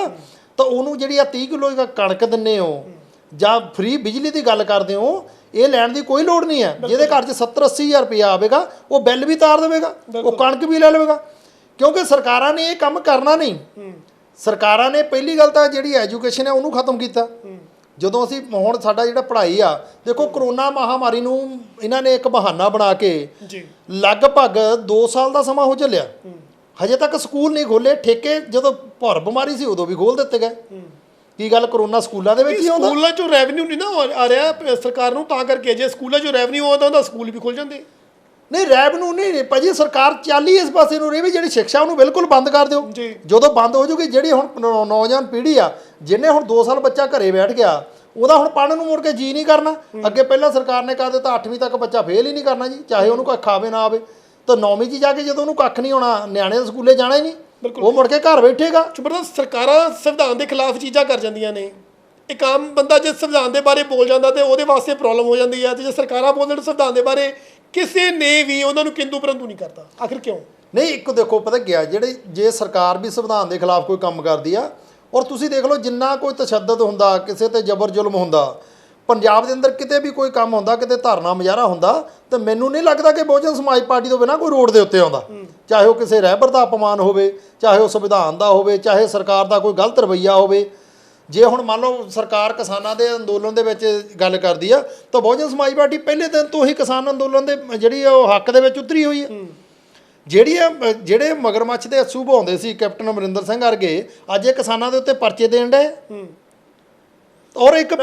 ਤਾਂ ਉਹਨੂੰ ਜਿਹੜੀ ਆ 30 ਕਿਲੋ ਕਣਕ ਦਿੰਦੇ ਹੋ ਜਾਂ ਫ੍ਰੀ ਬਿਜਲੀ ਦੀ ਗੱਲ ਕਰਦੇ ਹੋ, ਇਹ ਲੈਣ ਦੀ ਕੋਈ ਲੋੜ ਨਹੀਂ ਹੈ। ਜਿਹਦੇ ਘਰ 'ਚ 70-80,000 ਰੁਪਇਆ ਆਵੇਗਾ ਉਹ ਬਿੱਲ ਵੀ ਤਾਰ ਦੇਵੇਗਾ, ਉਹ ਕਣਕ ਵੀ ਲੈ ਲਵੇਗਾ, ਕਿਉਂਕਿ ਸਰਕਾਰਾਂ ਨੇ ਇਹ ਕੰਮ ਕਰਨਾ ਨਹੀਂ। ਸਰਕਾਰਾਂ ਨੇ ਪਹਿਲੀ ਗੱਲ ਤਾਂ ਜਿਹੜੀ ਐਜੂਕੇਸ਼ਨ ਹੈ ਉਹਨੂੰ ਖਤਮ ਕੀਤਾ। ਜਦੋਂ ਅਸੀਂ ਹੁਣ ਸਾਡਾ ਜਿਹੜਾ ਪੜ੍ਹਾਈ ਆ, ਦੇਖੋ ਕਰੋਨਾ ਮਹਾਮਾਰੀ ਨੂੰ ਇਹਨਾਂ ਨੇ ਇੱਕ ਬਹਾਨਾ ਬਣਾ ਕੇ ਲਗਭਗ 2 ਸਾਲ ਦਾ ਸਮਾਂ ਹੋ ਚੱਲਿਆ, ਹਜੇ ਤੱਕ ਸਕੂਲ ਨਹੀਂ ਖੋਲੇ। ਠੇਕੇ ਜਦੋਂ ਭਰ ਬਿਮਾਰੀ ਸੀ ਉਦੋਂ ਵੀ ਖੋਲ ਦਿੱਤੇ ਗਏ। ਕੀ ਗੱਲ ਕਰੋਨਾ ਸਕੂਲਾਂ ਦੇ ਵਿੱਚ ਹੀ ਆਉਂਦਾ? ਸਕੂਲਾਂ 'ਚੋਂ ਰੈਵਨਿਊ ਨਹੀਂ ਨਾ ਆ ਰਿਹਾ ਸਰਕਾਰ ਨੂੰ, ਤਾਂ ਕਰਕੇ ਜੇ ਸਕੂਲਾਂ 'ਚੋਂ ਰੈਵਨਿਊ ਆਉਂਦਾ ਹੁੰਦਾ ਸਕੂਲ ਵੀ ਖੁੱਲ ਜਾਂਦੇ। ਨਹੀਂ ਰੈਵਨਿਊ ਨਹੀਂ ਭਾਜੀ, ਸਰਕਾਰ ਚੱਲ ਹੀ ਇਸ ਪਾਸੇ ਨੂੰ ਰਹੀ ਵੀ ਜਿਹੜੀ ਸਿੱਖਿਆ ਉਹਨੂੰ ਬਿਲਕੁਲ ਬੰਦ ਕਰ ਦਿਓ। ਜਦੋਂ ਬੰਦ ਹੋ ਜੂਗੀ, ਜਿਹੜੀ ਹੁਣ ਨੌਜਵਾਨ ਪੀੜ੍ਹੀ ਆ, ਜਿਹਨੇ ਹੁਣ 2 ਸਾਲ ਬੱਚਾ ਘਰੇ ਬੈਠ ਗਿਆ, ਉਹਦਾ ਹੁਣ ਪੜ੍ਹਨ ਨੂੰ ਮੁੜ ਕੇ ਜੀ ਨਹੀਂ ਕਰਨਾ। ਅੱਗੇ ਪਹਿਲਾਂ ਸਰਕਾਰ ਨੇ ਕਹਿ ਦਿੱਤਾ 8ਵੀਂ ਤੱਕ ਬੱਚਾ ਫੇਲ ਹੀ ਨਹੀਂ ਕਰਨਾ ਜੀ, ਚਾਹੇ ਉਹਨੂੰ ਕੱਖ ਆਵੇ ਨਾ ਆਵੇ। ਤਾਂ 9ਵੀਂ 'ਚ ਜਾ ਕੇ ਜਦੋਂ ਉਹਨੂੰ ਕੱਖ ਨਹੀਂ ਆਉਣਾ, ਨਿਆਣੇ ਸਕੂਲੇ ਜਾਣਾ ਹੀ ਨਹੀਂ, ਉਹ ਮੁੜ ਕੇ ਘਰ ਬੈਠੇਗਾ। ਜ਼ਬਰਦਸਤ ਸਰਕਾਰਾਂ ਸੰਵਿਧਾਨ ਦੇ ਖਿਲਾਫ ਚੀਜ਼ਾਂ ਕਰ ਜਾਂਦੀਆਂ ਨੇ। ਇੱਕ ਆਮ ਬੰਦਾ ਜੇ ਸੰਵਿਧਾਨ ਦੇ ਬਾਰੇ ਬੋਲ ਜਾਂਦਾ ਤੇ ਉਹਦੇ ਵਾਸਤੇ ਪ੍ਰੋਬਲਮ ਹੋ ਜਾਂਦੀ ਹੈ, ਤੇ ਜੇ ਸਰਕਾਰਾਂ ਬੋਲਣ ਸੰਵਿਧਾਨ ਦੇ ਬਾਰੇ ਕਿਸੇ ਨੇ ਵੀ ਉਹਨਾਂ ਨੂੰ ਕਿੰਦੂ ਪਰੰਤੂ ਨਹੀਂ ਕਰਦਾ। ਆਖਿਰ ਕਿਉਂ ਨਹੀਂ? ਇੱਕ ਦੇਖੋ ਪਤਾ ਗਿਆ, ਜੇ ਸਰਕਾਰ ਵੀ ਸੰਵਿਧਾਨ ਦੇ ਖਿਲਾਫ ਕੋਈ ਕੰਮ ਕਰਦੀ ਆ, ਔਰ ਤੁਸੀਂ ਦੇਖ ਲਓ ਜਿੰਨਾ ਕੋਈ ਤਸ਼ੱਦਦ ਹੁੰਦਾ, ਕਿਸੇ ਤੇ ਜ਼ਬਰ ਜ਼ੁਲਮ ਹੁੰਦਾ, ਪੰਜਾਬ ਦੇ ਅੰਦਰ ਕਿਤੇ ਵੀ ਕੋਈ ਕੰਮ ਹੁੰਦਾ, ਕਿਤੇ ਧਰਨਾ ਮੁਜ਼ਾਹਰਾ ਹੁੰਦਾ, ਤਾਂ ਮੈਨੂੰ ਨਹੀਂ ਲੱਗਦਾ ਕਿ ਬਹੁਜਨ ਸਮਾਜ ਪਾਰਟੀ ਤੋਂ ਬਿਨਾਂ ਕੋਈ ਰੋਡ ਦੇ ਉੱਤੇ ਆਉਂਦਾ। ਚਾਹੇ ਉਹ ਕਿਸੇ ਰਹਿਬਰ ਦਾ ਅਪਮਾਨ ਹੋਵੇ, ਚਾਹੇ ਉਹ ਸੰਵਿਧਾਨ ਦਾ ਹੋਵੇ, ਚਾਹੇ ਸਰਕਾਰ ਦਾ ਕੋਈ ਗਲਤ ਰਵੱਈਆ ਹੋਵੇ। ਜੇ ਹੁਣ ਮੰਨ ਲਓ ਸਰਕਾਰ ਕਿਸਾਨਾਂ ਦੇ ਅੰਦੋਲਨ ਦੇ ਵਿੱਚ ਗੱਲ ਕਰਦੀ ਆ, ਤਾਂ ਬਹੁਜਨ ਸਮਾਜ ਪਾਰਟੀ ਪਹਿਲੇ ਦਿਨ ਤੋਂ ਹੀ ਕਿਸਾਨ ਅੰਦੋਲਨ ਦੇ ਜਿਹੜੀ ਉਹ ਹੱਕ ਦੇ ਵਿੱਚ ਉਤਰੀ ਹੋਈ ਹੈ। ਜਿਹੜੇ ਮਗਰਮੱਛ ਦੇ ਅੱਸੂ ਬਹਾਉਂਦੇ ਸੀ ਕੈਪਟਨ ਅਮਰਿੰਦਰ ਸਿੰਘ ਵਰਗੇ, ਅੱਜ ਇਹ ਕਿਸਾਨਾਂ ਦੇ ਉੱਤੇ ਪਰਚੇ ਦੇਣ ਡਏ। ਔਰ ਇੱਕ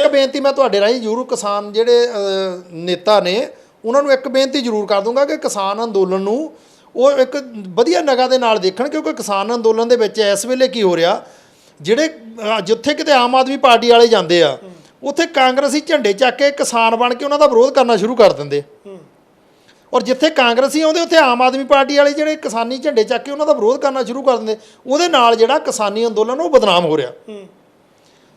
ਬੇਨਤੀ ਮੈਂ ਤੁਹਾਡੇ ਰਾਹੀਂ ਜ਼ਰੂਰ ਕਿਸਾਨ ਜਿਹੜੇ ਨੇਤਾ ਨੇ ਉਹਨਾਂ ਨੂੰ ਇੱਕ ਬੇਨਤੀ ਜ਼ਰੂਰ ਕਰ ਦੂੰਗਾ ਕਿ ਕਿਸਾਨ ਅੰਦੋਲਨ ਨੂੰ ਉਹ ਇੱਕ ਵਧੀਆ ਨਿਗਾਹ ਦੇ ਨਾਲ ਦੇਖਣ, ਕਿਉਂਕਿ ਕਿਸਾਨ ਅੰਦੋਲਨ ਦੇ ਵਿੱਚ ਇਸ ਵੇਲੇ ਕੀ ਹੋ ਰਿਹਾ, ਜਿਹੜੇ ਜਿੱਥੇ ਕਿਤੇ ਆਮ ਆਦਮੀ ਪਾਰਟੀ ਵਾਲੇ ਜਾਂਦੇ ਆ, ਉੱਥੇ ਕਾਂਗਰਸੀ ਝੰਡੇ ਚੱਕ ਕੇ ਕਿਸਾਨ ਬਣ ਕੇ ਉਹਨਾਂ ਦਾ ਵਿਰੋਧ ਕਰਨਾ ਸ਼ੁਰੂ ਕਰ ਦਿੰਦੇ। ਔਰ ਜਿੱਥੇ ਕਾਂਗਰਸੀ ਆਉਂਦੇ ਉੱਥੇ ਆਮ ਆਦਮੀ ਪਾਰਟੀ ਵਾਲੇ ਜਿਹੜੇ ਕਿਸਾਨੀ ਝੰਡੇ ਚੱਕ ਕੇ ਉਹਨਾਂ ਦਾ ਵਿਰੋਧ ਕਰਨਾ ਸ਼ੁਰੂ ਕਰ ਦਿੰਦੇ। ਉਹਦੇ ਨਾਲ ਜਿਹੜਾ ਕਿਸਾਨੀ ਅੰਦੋਲਨ ਉਹ ਬਦਨਾਮ ਹੋ ਰਿਹਾ।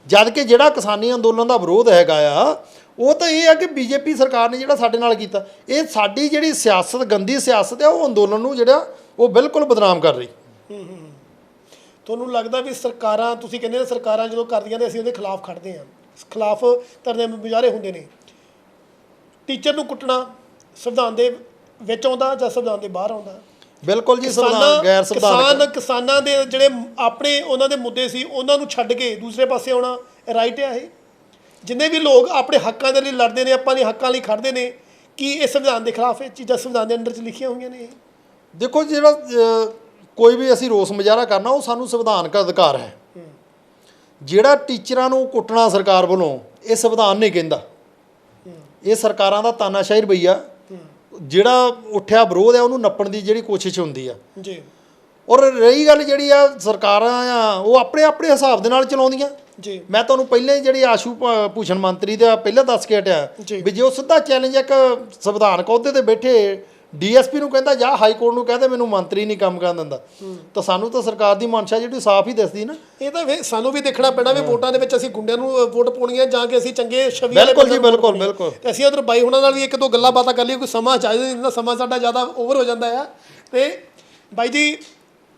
ਜਦ ਕਿ ਜਿਹੜਾ ਕਿਸਾਨੀ ਅੰਦੋਲਨ ਦਾ ਵਿਰੋਧ ਹੈਗਾ ਆ, ਉਹ ਤਾਂ ਇਹ ਆ ਕਿ ਬੀਜੇਪੀ ਸਰਕਾਰ ਨੇ ਜਿਹੜਾ ਸਾਡੇ ਨਾਲ ਕੀਤਾ, ਇਹ ਸਾਡੀ ਜਿਹੜੀ ਸਿਆਸਤ, ਗੰਦੀ ਸਿਆਸਤ ਆ, ਉਹ ਅੰਦੋਲਨ ਨੂੰ ਜਿਹੜਾ ਉਹ ਬਿਲਕੁਲ ਬਦਨਾਮ ਕਰ ਰਹੀ। ਤੁਹਾਨੂੰ ਲੱਗਦਾ ਵੀ ਸਰਕਾਰਾਂ, ਤੁਸੀਂ ਕਹਿੰਦੇ ਸਰਕਾਰਾਂ ਜਦੋਂ ਕਰਦੀਆਂ ਨੇ ਅਸੀਂ ਉਹਦੇ ਖਿਲਾਫ ਖੜਦੇ ਹਾਂ, ਖਿਲਾਫ ਧਰਨੇ ਮੁਜ਼ਾਹਰੇ ਹੁੰਦੇ ਨੇ, ਟੀਚਰ ਨੂੰ ਕੁੱਟਣਾ ਸੰਵਿਧਾਨ ਦੇ ਵਿੱਚ ਆਉਂਦਾ ਜਾਂ ਸੰਵਿਧਾਨ ਦੇ ਬਾਹਰ ਆਉਂਦਾ? ਬਿਲਕੁਲ ਜੀ, ਸੰਵਿਧਾਨ ਗੈਰ ਸੰਵਿਧਾਨਕ। ਕਿਸਾਨਾਂ ਦੇ ਜਿਹੜੇ ਆਪਣੇ ਉਹਨਾਂ ਦੇ ਮੁੱਦੇ ਸੀ ਉਹਨਾਂ ਨੂੰ ਛੱਡ ਕੇ ਦੂਸਰੇ ਪਾਸੇ ਆਉਣਾ ਰਾਈਟ ਹੈ? ਜਿੰਨੇ ਵੀ ਲੋਕ ਆਪਣੇ ਹੱਕਾਂ ਦੇ ਲਈ ਲੜਦੇ ਨੇ, ਆਪਾਂ ਦੇ ਹੱਕਾਂ ਲਈ ਖੜਦੇ ਨੇ, ਕੀ ਇਹ ਸੰਵਿਧਾਨ ਦੇ ਖਿਲਾਫ ਇਹ ਚੀਜ਼ਾਂ ਸੰਵਿਧਾਨ ਦੇ ਅੰਦਰ 'ਚ ਲਿਖੀਆਂ ਹੋਈਆਂ ਨੇ? ਦੇਖੋ ਜਿਹੜਾ ਕੋਈ ਵੀ ਅਸੀਂ ਰੋਸ ਮੁਜ਼ਾਹਰਾ ਕਰਨਾ ਉਹ ਸਾਨੂੰ ਸੰਵਿਧਾਨਕ ਅਧਿਕਾਰ ਹੈ। ਜਿਹੜਾ ਟੀਚਰਾਂ ਨੂੰ ਕੁੱਟਣਾ ਸਰਕਾਰ ਵੱਲੋਂ, ਇਹ ਸੰਵਿਧਾਨ ਨਹੀਂ ਕਹਿੰਦਾ, ਇਹ ਸਰਕਾਰਾਂ ਦਾ ਤਾਨਾਸ਼ਾਹੀ ਰਵੱਈਆ। ਜਿਹੜਾ ਉੱਠਿਆ ਵਿਰੋਧ ਹੈ ਉਹਨੂੰ ਨੱਪਣ ਦੀ ਜਿਹੜੀ ਕੋਸ਼ਿਸ਼ ਹੁੰਦੀ ਆ ਜੀ। ਔਰ ਰਹੀ ਗੱਲ ਜਿਹੜੀ ਆ ਸਰਕਾਰਾਂ ਆ ਉਹ ਆਪਣੇ ਆਪਣੇ ਹਿਸਾਬ ਦੇ ਨਾਲ ਚਲਾਉਂਦੀਆਂ ਜੀ। ਮੈਂ ਤੁਹਾਨੂੰ ਪਹਿਲਾਂ ਹੀ ਜਿਹੜੀ ਆਸ਼ੂ ਭੂਸ਼ਣ ਮੰਤਰੀ ਦਾ ਪਹਿਲਾਂ ਦੱਸ ਕੇ ਹਟਿਆ ਵੀ ਜੇ ਉਹ ਸਿੱਧਾ ਚੈਲੰਜ ਇੱਕ ਸੰਵਿਧਾਨਕ ਅਹੁਦੇ ਤੇ ਬੈਠੇ ਡੀਐਸਪੀ ਨੂੰ ਕਹਿੰਦਾ ਜਾਂ ਹਾਈ ਕੋਰਟ ਨੂੰ ਕਹਿੰਦੇ ਮੈਨੂੰ ਮੰਤਰੀ ਨਹੀਂ ਕੰਮ ਕਰਨ ਦਿੰਦਾ, ਤਾਂ ਸਾਨੂੰ ਤਾਂ ਸਰਕਾਰ ਦੀ ਮਨਸ਼ਾ ਜਿਹੜੀ ਸਾਫ਼ ਹੀ ਦੱਸਦੀ ਨਾ। ਇਹ ਤਾਂ ਸਾਨੂੰ ਵੀ ਦੇਖਣਾ ਪੈਣਾ ਵੀ ਵੋਟਾਂ ਦੇ ਵਿੱਚ ਅਸੀਂ ਗੁੰਡਿਆਂ ਨੂੰ ਵੋਟ ਪਾਉਣੀ ਹੈ ਜਾਂ ਕਿ ਅਸੀਂ ਚੰਗੇ ਛਵੀ ਵਾਲੇ। ਬਿਲਕੁਲ ਜੀ, ਬਿਲਕੁਲ ਬਿਲਕੁਲ। ਤੇ ਅਸੀਂ ਉਧਰ ਬਾਈ ਹੁਣਾਂ ਨਾਲ ਵੀ ਇੱਕ ਦੋ ਗੱਲਾਂ ਬਾਤਾਂ ਕਰ ਲਈਏ, ਕੋਈ ਸਮਾਂ ਚਾਹੀਦਾ ਨਹੀਂ, ਸਮਾਂ ਸਾਡਾ ਜ਼ਿਆਦਾ ਓਵਰ ਹੋ ਜਾਂਦਾ ਆ। ਤੇ ਬਾਈ ਜੀ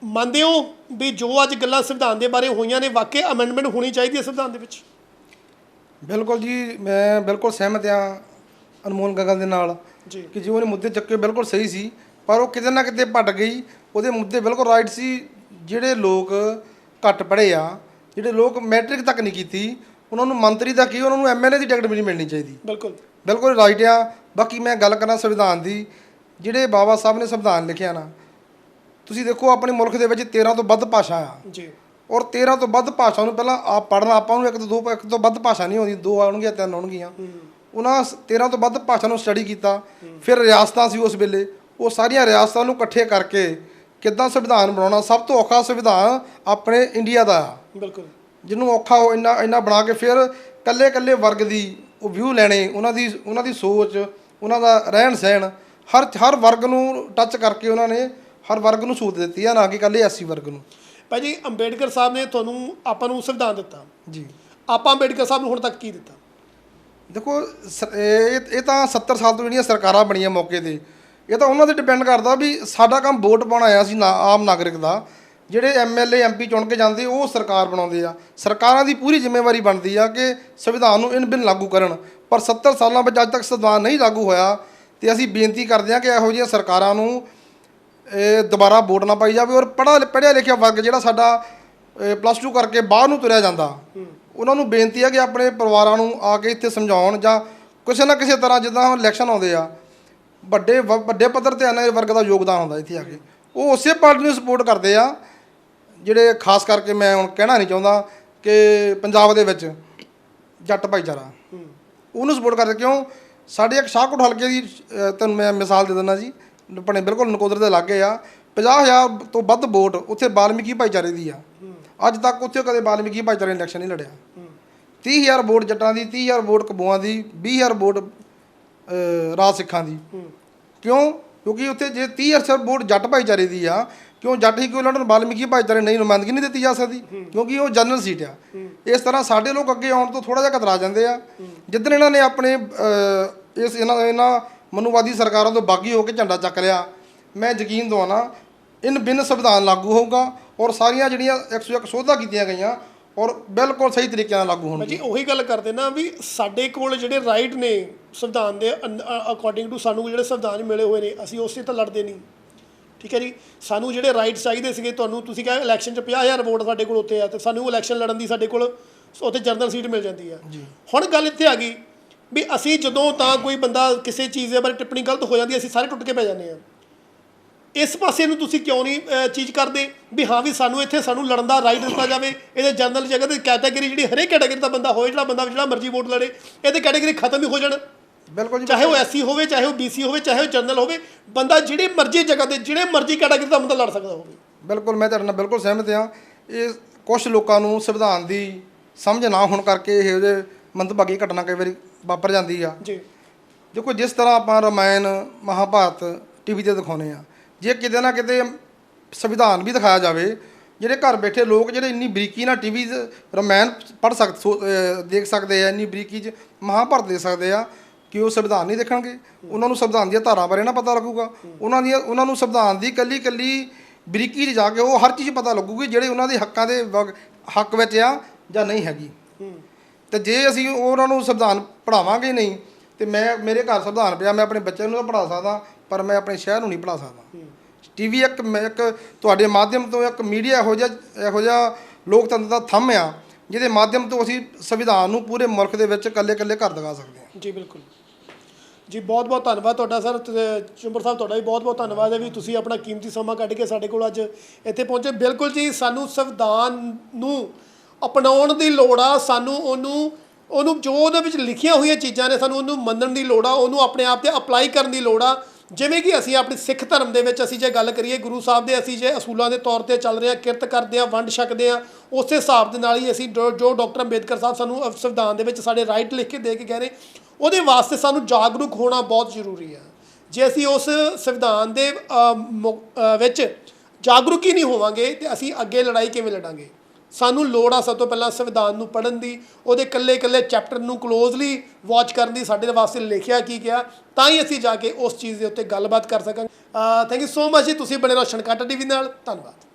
ਮੰਨਦੇ ਹੋ ਵੀ ਜੋ ਅੱਜ ਗੱਲਾਂ ਸੰਵਿਧਾਨ ਦੇ ਬਾਰੇ ਹੋਈਆਂ ਨੇ ਵਾਕਈ ਅਮੈਂਡਮੈਂਟ ਹੋਣੀ ਚਾਹੀਦੀ ਹੈ ਸੰਵਿਧਾਨ ਦੇ ਵਿੱਚ? ਬਿਲਕੁਲ ਜੀ, ਮੈਂ ਬਿਲਕੁਲ ਸਹਿਮਤ ਹਾਂ ਅਨਮੋਲ ਗਗਨ ਦੇ ਨਾਲ ਜੀ ਕਿ ਜੋ ਉਹਨੇ ਮੁੱਦੇ ਚੱਕੇ ਬਿਲਕੁਲ ਸਹੀ ਸੀ, ਪਰ ਉਹ ਕਿਤੇ ਨਾ ਕਿਤੇ ਭੱਟ ਗਈ। ਉਹਦੇ ਮੁੱਦੇ ਬਿਲਕੁਲ ਰਾਈਟ ਸੀ। ਜਿਹੜੇ ਲੋਕ ਘੱਟ ਪੜ੍ਹੇ ਆ, ਜਿਹੜੇ ਲੋਕ ਮੈਟ੍ਰਿਕ ਤੱਕ ਨਹੀਂ ਕੀਤੀ, ਉਹਨਾਂ ਨੂੰ ਮੰਤਰੀ ਦਾ ਕੀ, ਉਹਨਾਂ ਨੂੰ ਐਮਐਲਏ ਦੀ ਟਿਕਟ ਵੀ ਨਹੀਂ ਮਿਲਣੀ ਚਾਹੀਦੀ। ਬਿਲਕੁਲ ਬਿਲਕੁਲ ਰਾਈਟ ਆ। ਬਾਕੀ ਮੈਂ ਗੱਲ ਕਰਾਂ ਸੰਵਿਧਾਨ ਦੀ, ਜਿਹੜੇ ਬਾਬਾ ਸਾਹਿਬ ਨੇ ਸੰਵਿਧਾਨ ਲਿਖਿਆ ਨਾ, ਤੁਸੀਂ ਦੇਖੋ ਆਪਣੇ ਮੁਲਕ ਦੇ ਵਿੱਚ 13 ਤੋਂ ਵੱਧ ਭਾਸ਼ਾ ਆ ਜੀ। ਔਰ 13 ਤੋਂ ਵੱਧ ਭਾਸ਼ਾ ਨੂੰ ਪਹਿਲਾਂ ਆਪ ਪੜ੍ਹਨਾ, ਆਪਾਂ ਨੂੰ ਇੱਕ ਤੋਂ ਵੱਧ ਭਾਸ਼ਾ ਨਹੀਂ ਆਉਂਦੀ, 2 ਆਉਣਗੀਆਂ 3 ਆਉਣਗੀਆਂ। ਉਹਨਾਂ 13 ਤੋਂ ਵੱਧ ਭਾਸ਼ਾ ਨੂੰ ਸਟੱਡੀ ਕੀਤਾ। ਫਿਰ ਰਿਆਸਤਾਂ ਸੀ ਉਸ ਵੇਲੇ, ਉਹ ਸਾਰੀਆਂ ਰਿਆਸਤਾਂ ਨੂੰ ਇਕੱਠੇ ਕਰਕੇ ਕਿੱਦਾਂ ਸੰਵਿਧਾਨ ਬਣਾਉਣਾ, ਸਭ ਤੋਂ ਔਖਾ ਸੰਵਿਧਾਨ ਆਪਣੇ ਇੰਡੀਆ ਦਾ ਆ। ਬਿਲਕੁਲ। ਜਿਹਨੂੰ ਔਖਾ ਇੰਨਾ ਬਣਾ ਕੇ ਫਿਰ ਇਕੱਲੇ ਵਰਗ ਦੀ ਉਹ ਵਿਊ ਲੈਣੇ, ਉਹਨਾਂ ਦੀ ਸੋਚ, ਉਹਨਾਂ ਦਾ ਰਹਿਣ ਸਹਿਣ, ਹਰ ਵਰਗ ਨੂੰ ਟੱਚ ਕਰਕੇ ਉਹਨਾਂ ਨੇ ਹਰ ਵਰਗ ਨੂੰ ਸਹੂਲਤ ਦਿੱਤੀ ਆ, ਨਾ ਕਿ ਇਕੱਲੇ ਐਸਸੀ ਵਰਗ ਨੂੰ। ਭਾਈ ਜੀ ਅੰਬੇਡਕਰ ਸਾਹਿਬ ਨੇ ਆਪਾਂ ਨੂੰ ਸੰਵਿਧਾਨ ਦਿੱਤਾ ਜੀ। ਆਪਾਂ ਅੰਬੇਡਕਰ ਸਾਹਿਬ ਨੂੰ ਹੁਣ ਤੱਕ ਕੀ ਦਿੱਤਾ? ਦੇਖੋ ਇਹ ਤਾਂ 70 ਸਾਲ ਤੋਂ ਜਿਹੜੀਆਂ ਸਰਕਾਰਾਂ ਬਣੀਆਂ ਮੌਕੇ 'ਤੇ, ਇਹ ਤਾਂ ਉਹਨਾਂ 'ਤੇ ਡਿਪੈਂਡ ਕਰਦਾ ਵੀ ਸਾਡਾ ਕੰਮ ਵੋਟ ਪਾਉਣਾ ਆਇਆ ਸੀ ਆਮ ਨਾਗਰਿਕ ਦਾ। ਜਿਹੜੇ ਐਮਐਲਏ ਐਮਪੀ ਚੁਣ ਕੇ ਜਾਂਦੇ ਉਹ ਸਰਕਾਰ ਬਣਾਉਂਦੇ ਆ। ਸਰਕਾਰਾਂ ਦੀ ਪੂਰੀ ਜ਼ਿੰਮੇਵਾਰੀ ਬਣਦੀ ਆ ਕਿ ਸੰਵਿਧਾਨ ਨੂੰ ਇਨ ਬਿਨ ਲਾਗੂ ਕਰਨ, ਪਰ 70 ਸਾਲਾਂ ਵਿੱਚ ਅੱਜ ਤੱਕ ਸੰਵਿਧਾਨ ਨਹੀਂ ਲਾਗੂ ਹੋਇਆ। ਤੇ ਅਸੀਂ ਬੇਨਤੀ ਕਰਦੇ ਹਾਂ ਕਿ ਇਹੋ ਜਿਹੀਆਂ ਸਰਕਾਰਾਂ ਨੂੰ ਦੁਬਾਰਾ ਵੋਟ ਨਾ ਪਾਈ ਜਾਵੇ। ਔਰ ਪੜ੍ਹਿਆ ਲਿਖਿਆ ਵਰਗ ਜਿਹੜਾ ਸਾਡਾ +2 ਕਰਕੇ ਬਾਹਰ ਨੂੰ ਤੁਰਿਆ ਜਾਂਦਾ, ਉਹਨਾਂ ਨੂੰ ਬੇਨਤੀ ਹੈ ਕਿ ਆਪਣੇ ਪਰਿਵਾਰਾਂ ਨੂੰ ਆ ਕੇ ਇੱਥੇ ਸਮਝਾਉਣ, ਜਾਂ ਕਿਸੇ ਨਾ ਕਿਸੇ ਤਰ੍ਹਾਂ ਜਿੱਦਾਂ ਹੁਣ ਇਲੈਕਸ਼ਨ ਆਉਂਦੇ ਆ, ਵੱਡੇ ਪੱਧਰ 'ਤੇ ਇਹਨਾਂ ਵਰਗ ਦਾ ਯੋਗਦਾਨ ਹੁੰਦਾ ਇੱਥੇ ਆ ਕੇ। ਉਹ ਉਸੇ ਪਾਰਟੀ ਨੂੰ ਸਪੋਰਟ ਕਰਦੇ ਆ, ਜਿਹੜੇ ਖਾਸ ਕਰਕੇ ਮੈਂ ਹੁਣ ਕਹਿਣਾ ਨਹੀਂ ਚਾਹੁੰਦਾ ਕਿ ਪੰਜਾਬ ਦੇ ਵਿੱਚ ਜੱਟ ਭਾਈਚਾਰਾ ਉਹਨੂੰ ਸਪੋਰਟ ਕਰਦੇ। ਕਿਉਂ? ਸਾਡੇ ਇੱਕ ਸ਼ਾਹਕੋਟ ਹਲਕੇ ਦੀ ਤੁਹਾਨੂੰ ਮੈਂ ਮਿਸਾਲ ਦੇ ਦਿੰਦਾ ਜੀ, ਆਪਣੇ ਬਿਲਕੁਲ ਨਕੋਦਰ ਦੇ ਲਾਗੇ ਆ, 50,000 ਤੋਂ ਵੱਧ ਵੋਟ ਉੱਥੇ ਬਾਲਮੀਕੀ ਭਾਈਚਾਰੇ ਦੀ ਆ। ਅੱਜ ਤੱਕ ਉੱਥੇ ਕਦੇ ਬਾਲਮੀਕੀ ਭਾਈਚਾਰੇ ਨੇ ਇਲੈਕਸ਼ਨ ਨਹੀਂ ਲੜਿਆ। 30,000 ਵੋਟ ਜੱਟਾਂ ਦੀ, 30,000 ਵੋਟ ਕਬੂਆਂ ਦੀ, 20,000 ਵੋਟ ਰਾਜ ਸਿੱਖਾਂ ਦੀ। ਕਿਉਂ? ਕਿਉਂਕਿ ਉੱਥੇ ਜੇ 30,000 ਵੋਟ ਜੱਟ ਭਾਈਚਾਰੇ ਦੀ ਆ, ਕਿਉਂ ਜੱਟ ਹੀ ਕਿਉਂ ਲੜਨ, ਬਾਲਮੀਕੀ ਭਾਈਚਾਰੇ ਨਹੀਂ ਨੁਮਾਇੰਦਗੀ ਨਹੀਂ ਦਿੱਤੀ ਜਾ ਸਕਦੀ, ਕਿਉਂਕਿ ਉਹ ਜਨਰਲ ਸੀਟ ਆ। ਇਸ ਤਰ੍ਹਾਂ ਸਾਡੇ ਲੋਕ ਅੱਗੇ ਆਉਣ ਤੋਂ ਥੋੜ੍ਹਾ ਜਿਹਾ ਕਤਰਾ ਜਾਂਦੇ ਆ। ਜਿੱਦਣ ਇਹਨਾਂ ਨੇ ਆਪਣੇ ਇਹਨਾਂ ਮਨੂਵਾਦੀ ਸਰਕਾਰਾਂ ਤੋਂ ਬਾਗੀ ਹੋ ਕੇ ਝੰਡਾ ਚੱਕ ਲਿਆ, ਮੈਂ ਯਕੀਨ ਦਵਾਉਣਾ ਇਨ ਬਿਨ ਸੰਵਿਧਾਨ ਲਾਗੂ ਹੋਊਗਾ ਔਰ ਸਾਰੀਆਂ ਜਿਹੜੀਆਂ 101 ਸੋਧਾਂ ਕੀਤੀਆਂ ਗਈਆਂ ਔਰ ਬਿਲਕੁਲ ਸਹੀ ਤਰੀਕੇ ਨਾਲ ਲਾਗੂ ਹੋਣਗੀਆਂ। ਜੀ ਉਹੀ ਗੱਲ ਕਰਦੇ ਨਾ ਵੀ ਸਾਡੇ ਕੋਲ ਜਿਹੜੇ ਰਾਈਟ ਨੇ ਸੰਵਿਧਾਨ ਦੇ ਅਕੋਰਡਿੰਗ ਟੂ ਸਾਨੂੰ ਜਿਹੜੇ ਸੰਵਿਧਾਨ ਮਿਲੇ ਹੋਏ ਨੇ, ਅਸੀਂ ਉਸੇ ਤਾਂ ਲੜਦੇ ਨਹੀਂ। ਠੀਕ ਹੈ ਜੀ, ਸਾਨੂੰ ਜਿਹੜੇ ਰਾਈਟਸ ਚਾਹੀਦੇ ਸੀਗੇ, ਤੁਸੀਂ ਕਿਹਾ ਇਲੈਕਸ਼ਨ 'ਚ 50,000 ਵੋਟ ਸਾਡੇ ਕੋਲ ਉੱਥੇ ਆ, ਤੇ ਸਾਨੂੰ ਇਲੈਕਸ਼ਨ ਲੜਨ ਦੀ ਸਾਡੇ ਕੋਲ ਉੱਥੇ ਜਨਰਲ ਸੀਟ ਮਿਲ ਜਾਂਦੀ ਆ। ਹੁਣ ਗੱਲ ਇੱਥੇ ਆ ਗਈ ਵੀ ਅਸੀਂ ਜਦੋਂ ਤਾਂ ਕੋਈ ਬੰਦਾ ਕਿਸੇ ਚੀਜ਼ ਦੇ ਬਾਰੇ ਟਿੱਪਣੀ ਗਲਤ ਹੋ ਜਾਂਦੀ, ਅਸੀਂ ਸਾਰੇ ਟੁੱਟ ਕੇ ਪੈ ਜਾਂਦੇ ਹਾਂ। ਇਸ ਪਾਸੇ ਨੂੰ ਤੁਸੀਂ ਕਿਉਂ ਨਹੀਂ ਚੀਜ਼ ਕਰਦੇ ਵੀ ਹਾਂ ਵੀ ਸਾਨੂੰ ਲੜਨ ਦਾ ਰਾਈਟ ਦਿੱਤਾ ਜਾਵੇ? ਇਹਦੇ ਜਨਰਲ ਜਗ੍ਹਾ 'ਤੇ ਕੈਟਾਗਰੀ ਜਿਹੜੀ ਹਰੇਕ ਕੈਟਾਗਰੀ ਦਾ ਬੰਦਾ ਹੋਵੇ, ਜਿਹੜਾ ਮਰਜ਼ੀ ਵੋਟ ਲੜੇ, ਇਹਦੇ ਕੈਟਾਗਰੀ ਖਤਮ ਹੀ ਹੋ ਜਾਣ। ਬਿਲਕੁਲ ਜੀ, ਚਾਹੇ ਉਹ ਐਸਸੀ ਹੋਵੇ, ਚਾਹੇ ਉਹ BC ਹੋਵੇ, ਚਾਹੇ ਉਹ ਜਨਰਲ ਹੋਵੇ, ਬੰਦਾ ਜਿਹੜੀ ਮਰਜ਼ੀ ਜਗ੍ਹਾ 'ਤੇ ਜਿਹੜੇ ਮਰਜ਼ੀ ਕੈਟਾਗਰੀ ਦਾ ਬੰਦਾ ਲੜ ਸਕਦਾ ਹੋਵੇ। ਬਿਲਕੁਲ ਮੈਂ ਤੁਹਾਡੇ ਨਾਲ ਬਿਲਕੁਲ ਸਹਿਮਤ ਹਾਂ। ਇਹ ਕੁਛ ਲੋਕਾਂ ਨੂੰ ਸੰਵਿਧਾਨ ਦੀ ਸਮਝ ਨਾ ਹੋਣ ਕਰਕੇ ਇਹੋ ਜਿਹੇ ਮੰਦਭਾਗੀ ਘਟਨਾ ਕਈ ਵਾਰੀ ਵਾਪਰ ਜਾਂਦੀ ਆ ਜੀ। ਦੇਖੋ ਜਿਸ ਤਰ੍ਹਾਂ ਆਪਾਂ ਰਾਮਾਇਣ ਮਹਾਭਾਰਤ TV 'ਤੇ ਦਿਖਾਉਂਦੇ ਆ, ਜੇ ਕਿਤੇ ਨਾ ਕਿਤੇ ਸੰਵਿਧਾਨ ਵੀ ਦਿਖਾਇਆ ਜਾਵੇ, ਜਿਹੜੇ ਘਰ ਬੈਠੇ ਲੋਕ ਜਿਹੜੇ ਇੰਨੀ ਬਰੀਕੀ ਨਾਲ TV 'ਚ ਰਾਮਾਇਣ ਦੇਖ ਸਕਦੇ ਆ, ਇੰਨੀ ਬਰੀਕੀ 'ਚ ਮਹਾਭਾਰਤ ਦੇਖ ਸਕਦੇ ਆ, ਕਿ ਉਹ ਸੰਵਿਧਾਨ ਨਹੀਂ ਦੇਖਣਗੇ? ਉਹਨਾਂ ਨੂੰ ਸੰਵਿਧਾਨ ਦੀਆਂ ਧਾਰਾਂ ਬਾਰੇ ਨਾ ਪਤਾ ਲੱਗੂਗਾ। ਉਹਨਾਂ ਨੂੰ ਸੰਵਿਧਾਨ ਦੀ ਇਕੱਲੀ ਬਰੀਕੀ 'ਚ ਜਾ ਕੇ ਉਹ ਹਰ ਚੀਜ਼ ਪਤਾ ਲੱਗੂਗੀ ਜਿਹੜੇ ਉਹਨਾਂ ਦੇ ਹੱਕਾਂ ਦੇ ਹੱਕ ਵਿੱਚ ਆ ਜਾਂ ਨਹੀਂ ਹੈਗੀ। ਤੇ ਜੇ ਅਸੀਂ ਉਹਨਾਂ ਨੂੰ ਸੰਵਿਧਾਨ ਪੜ੍ਹਾਵਾਂਗੇ ਨਹੀਂ, ਤੇ ਮੇਰੇ ਘਰ ਸੰਵਿਧਾਨ ਪਿਆ, ਮੈਂ ਆਪਣੇ ਬੱਚਿਆਂ ਨੂੰ ਤਾਂ ਪੜ੍ਹਾ ਸਕਦਾ, ਪਰ ਮੈਂ ਆਪਣੇ ਸ਼ਹਿਰ ਨੂੰ ਨਹੀਂ ਪੜ੍ਹਾ ਸਕਦਾ। TV ਇੱਕ ਤੁਹਾਡੇ ਮਾਧਿਅਮ ਤੋਂ ਇੱਕ ਮੀਡੀਆ ਇਹੋ ਜਿਹਾ ਲੋਕਤੰਤਰ ਦਾ ਥੰਮ ਆ। ਜਿਹਦੇ ਮਾਧਿਅਮ ਤੋਂ ਅਸੀਂ ਸੰਵਿਧਾਨ ਨੂੰ ਪੂਰੇ ਮੁਲਕ ਦੇ ਵਿੱਚ ਇਕੱਲੇ-ਇਕੱਲੇ ਘਰ ਦਿਖਾ ਸਕਦੇ ਹਾਂ। ਜੀ ਬਿਲਕੁਲ ਜੀ, ਬਹੁਤ ਬਹੁਤ ਧੰਨਵਾਦ ਤੁਹਾਡਾ ਸਰ। ਚੁੰਬਰ ਸਾਹਿਬ ਤੁਹਾਡਾ ਵੀ ਬਹੁਤ ਬਹੁਤ ਧੰਨਵਾਦ ਹੈ ਵੀ ਤੁਸੀਂ ਆਪਣਾ ਕੀਮਤੀ ਸਮਾਂ ਕੱਢ ਕੇ ਸਾਡੇ ਕੋਲ ਅੱਜ ਇੱਥੇ ਪਹੁੰਚੇ। ਬਿਲਕੁਲ ਜੀ, ਸਾਨੂੰ ਸੰਵਿਧਾਨ ਨੂੰ ਅਪਣਾਉਣ ਦੀ ਲੋੜ ਆ, ਸਾਨੂੰ ਉਹਨੂੰ ਜੋ ਉਹਦੇ ਵਿੱਚ ਲਿਖੀਆਂ ਹੋਈਆਂ ਚੀਜ਼ਾਂ ਨੇ ਸਾਨੂੰ ਉਹਨੂੰ ਮੰਨਣ ਦੀ ਲੋੜ ਆ, ਉਹਨੂੰ ਆਪਣੇ ਆਪ 'ਤੇ ਅਪਲਾਈ ਕਰਨ ਦੀ ਲੋੜ ਆ। ਜਿਵੇਂ ਕਿ ਅਸੀਂ ਆਪਣੀ ਸਿੱਖ ਧਰਮ ਦੇ ਵਿੱਚ ਅਸੀਂ ਜੇ ਗੱਲ ਕਰੀਏ ਗੁਰੂ ਸਾਹਿਬ ਦੇ, ਅਸੀਂ ਜੇ ਅਸੂਲਾਂ ਦੇ ਤੌਰ 'ਤੇ ਚੱਲ ਰਹੇ ਹਾਂ, ਕਿਰਤ ਕਰਦੇ ਹਾਂ, ਵੰਡ ਛਕਦੇ ਹਾਂ, ਉਸੇ ਹਿਸਾਬ ਦੇ ਨਾਲ ਹੀ ਅਸੀਂ ਜੋ ਡਾਕਟਰ ਅੰਬੇਦਕਰ ਸਾਹਿਬ ਸਾਨੂੰ ਸੰਵਿਧਾਨ ਦੇ ਵਿੱਚ ਸਾਡੇ ਰਾਈਟ ਲਿਖ ਕੇ ਦੇ ਕੇ ਗਏ ਨੇ, ਉਹਦੇ ਵਾਸਤੇ ਸਾਨੂੰ ਜਾਗਰੂਕ ਹੋਣਾ ਬਹੁਤ ਜ਼ਰੂਰੀ ਹੈ। ਜੇ ਅਸੀਂ ਉਸ ਸੰਵਿਧਾਨ ਦੇ ਵਿੱਚ ਜਾਗਰੂਕ ਹੀ ਨਹੀਂ ਹੋਵਾਂਗੇ ਤਾਂ ਅਸੀਂ ਅੱਗੇ ਲੜਾਈ ਕਿਵੇਂ ਲੜਾਂਗੇ। ਸਾਨੂੰ ਲੋੜ ਆ ਸਭ ਤੋਂ ਪਹਿਲਾਂ ਸੰਵਿਧਾਨ ਨੂੰ ਪੜ੍ਹਨ ਦੀ, ਉਹਦੇ ਇਕੱਲੇ ਚੈਪਟਰ ਨੂੰ ਕਲੋਜ਼ਲੀ ਵਾਚ ਕਰਨ ਦੀ, ਸਾਡੇ ਵਾਸਤੇ ਲਿਖਿਆ ਕੀ ਗਿਆ, ਤਾਂ ਹੀ ਅਸੀਂ ਜਾ ਕੇ ਉਸ ਚੀਜ਼ ਦੇ ਉੱਤੇ ਗੱਲਬਾਤ ਕਰ ਸਕਾਂਗੇ। ਥੈਂਕ ਯੂ ਸੋ ਮਚ ਜੀ, ਤੁਸੀਂ ਬਣੇ ਰਹੋ ਛਣਕਾਟਾ TV ਨਾਲ। ਧੰਨਵਾਦ।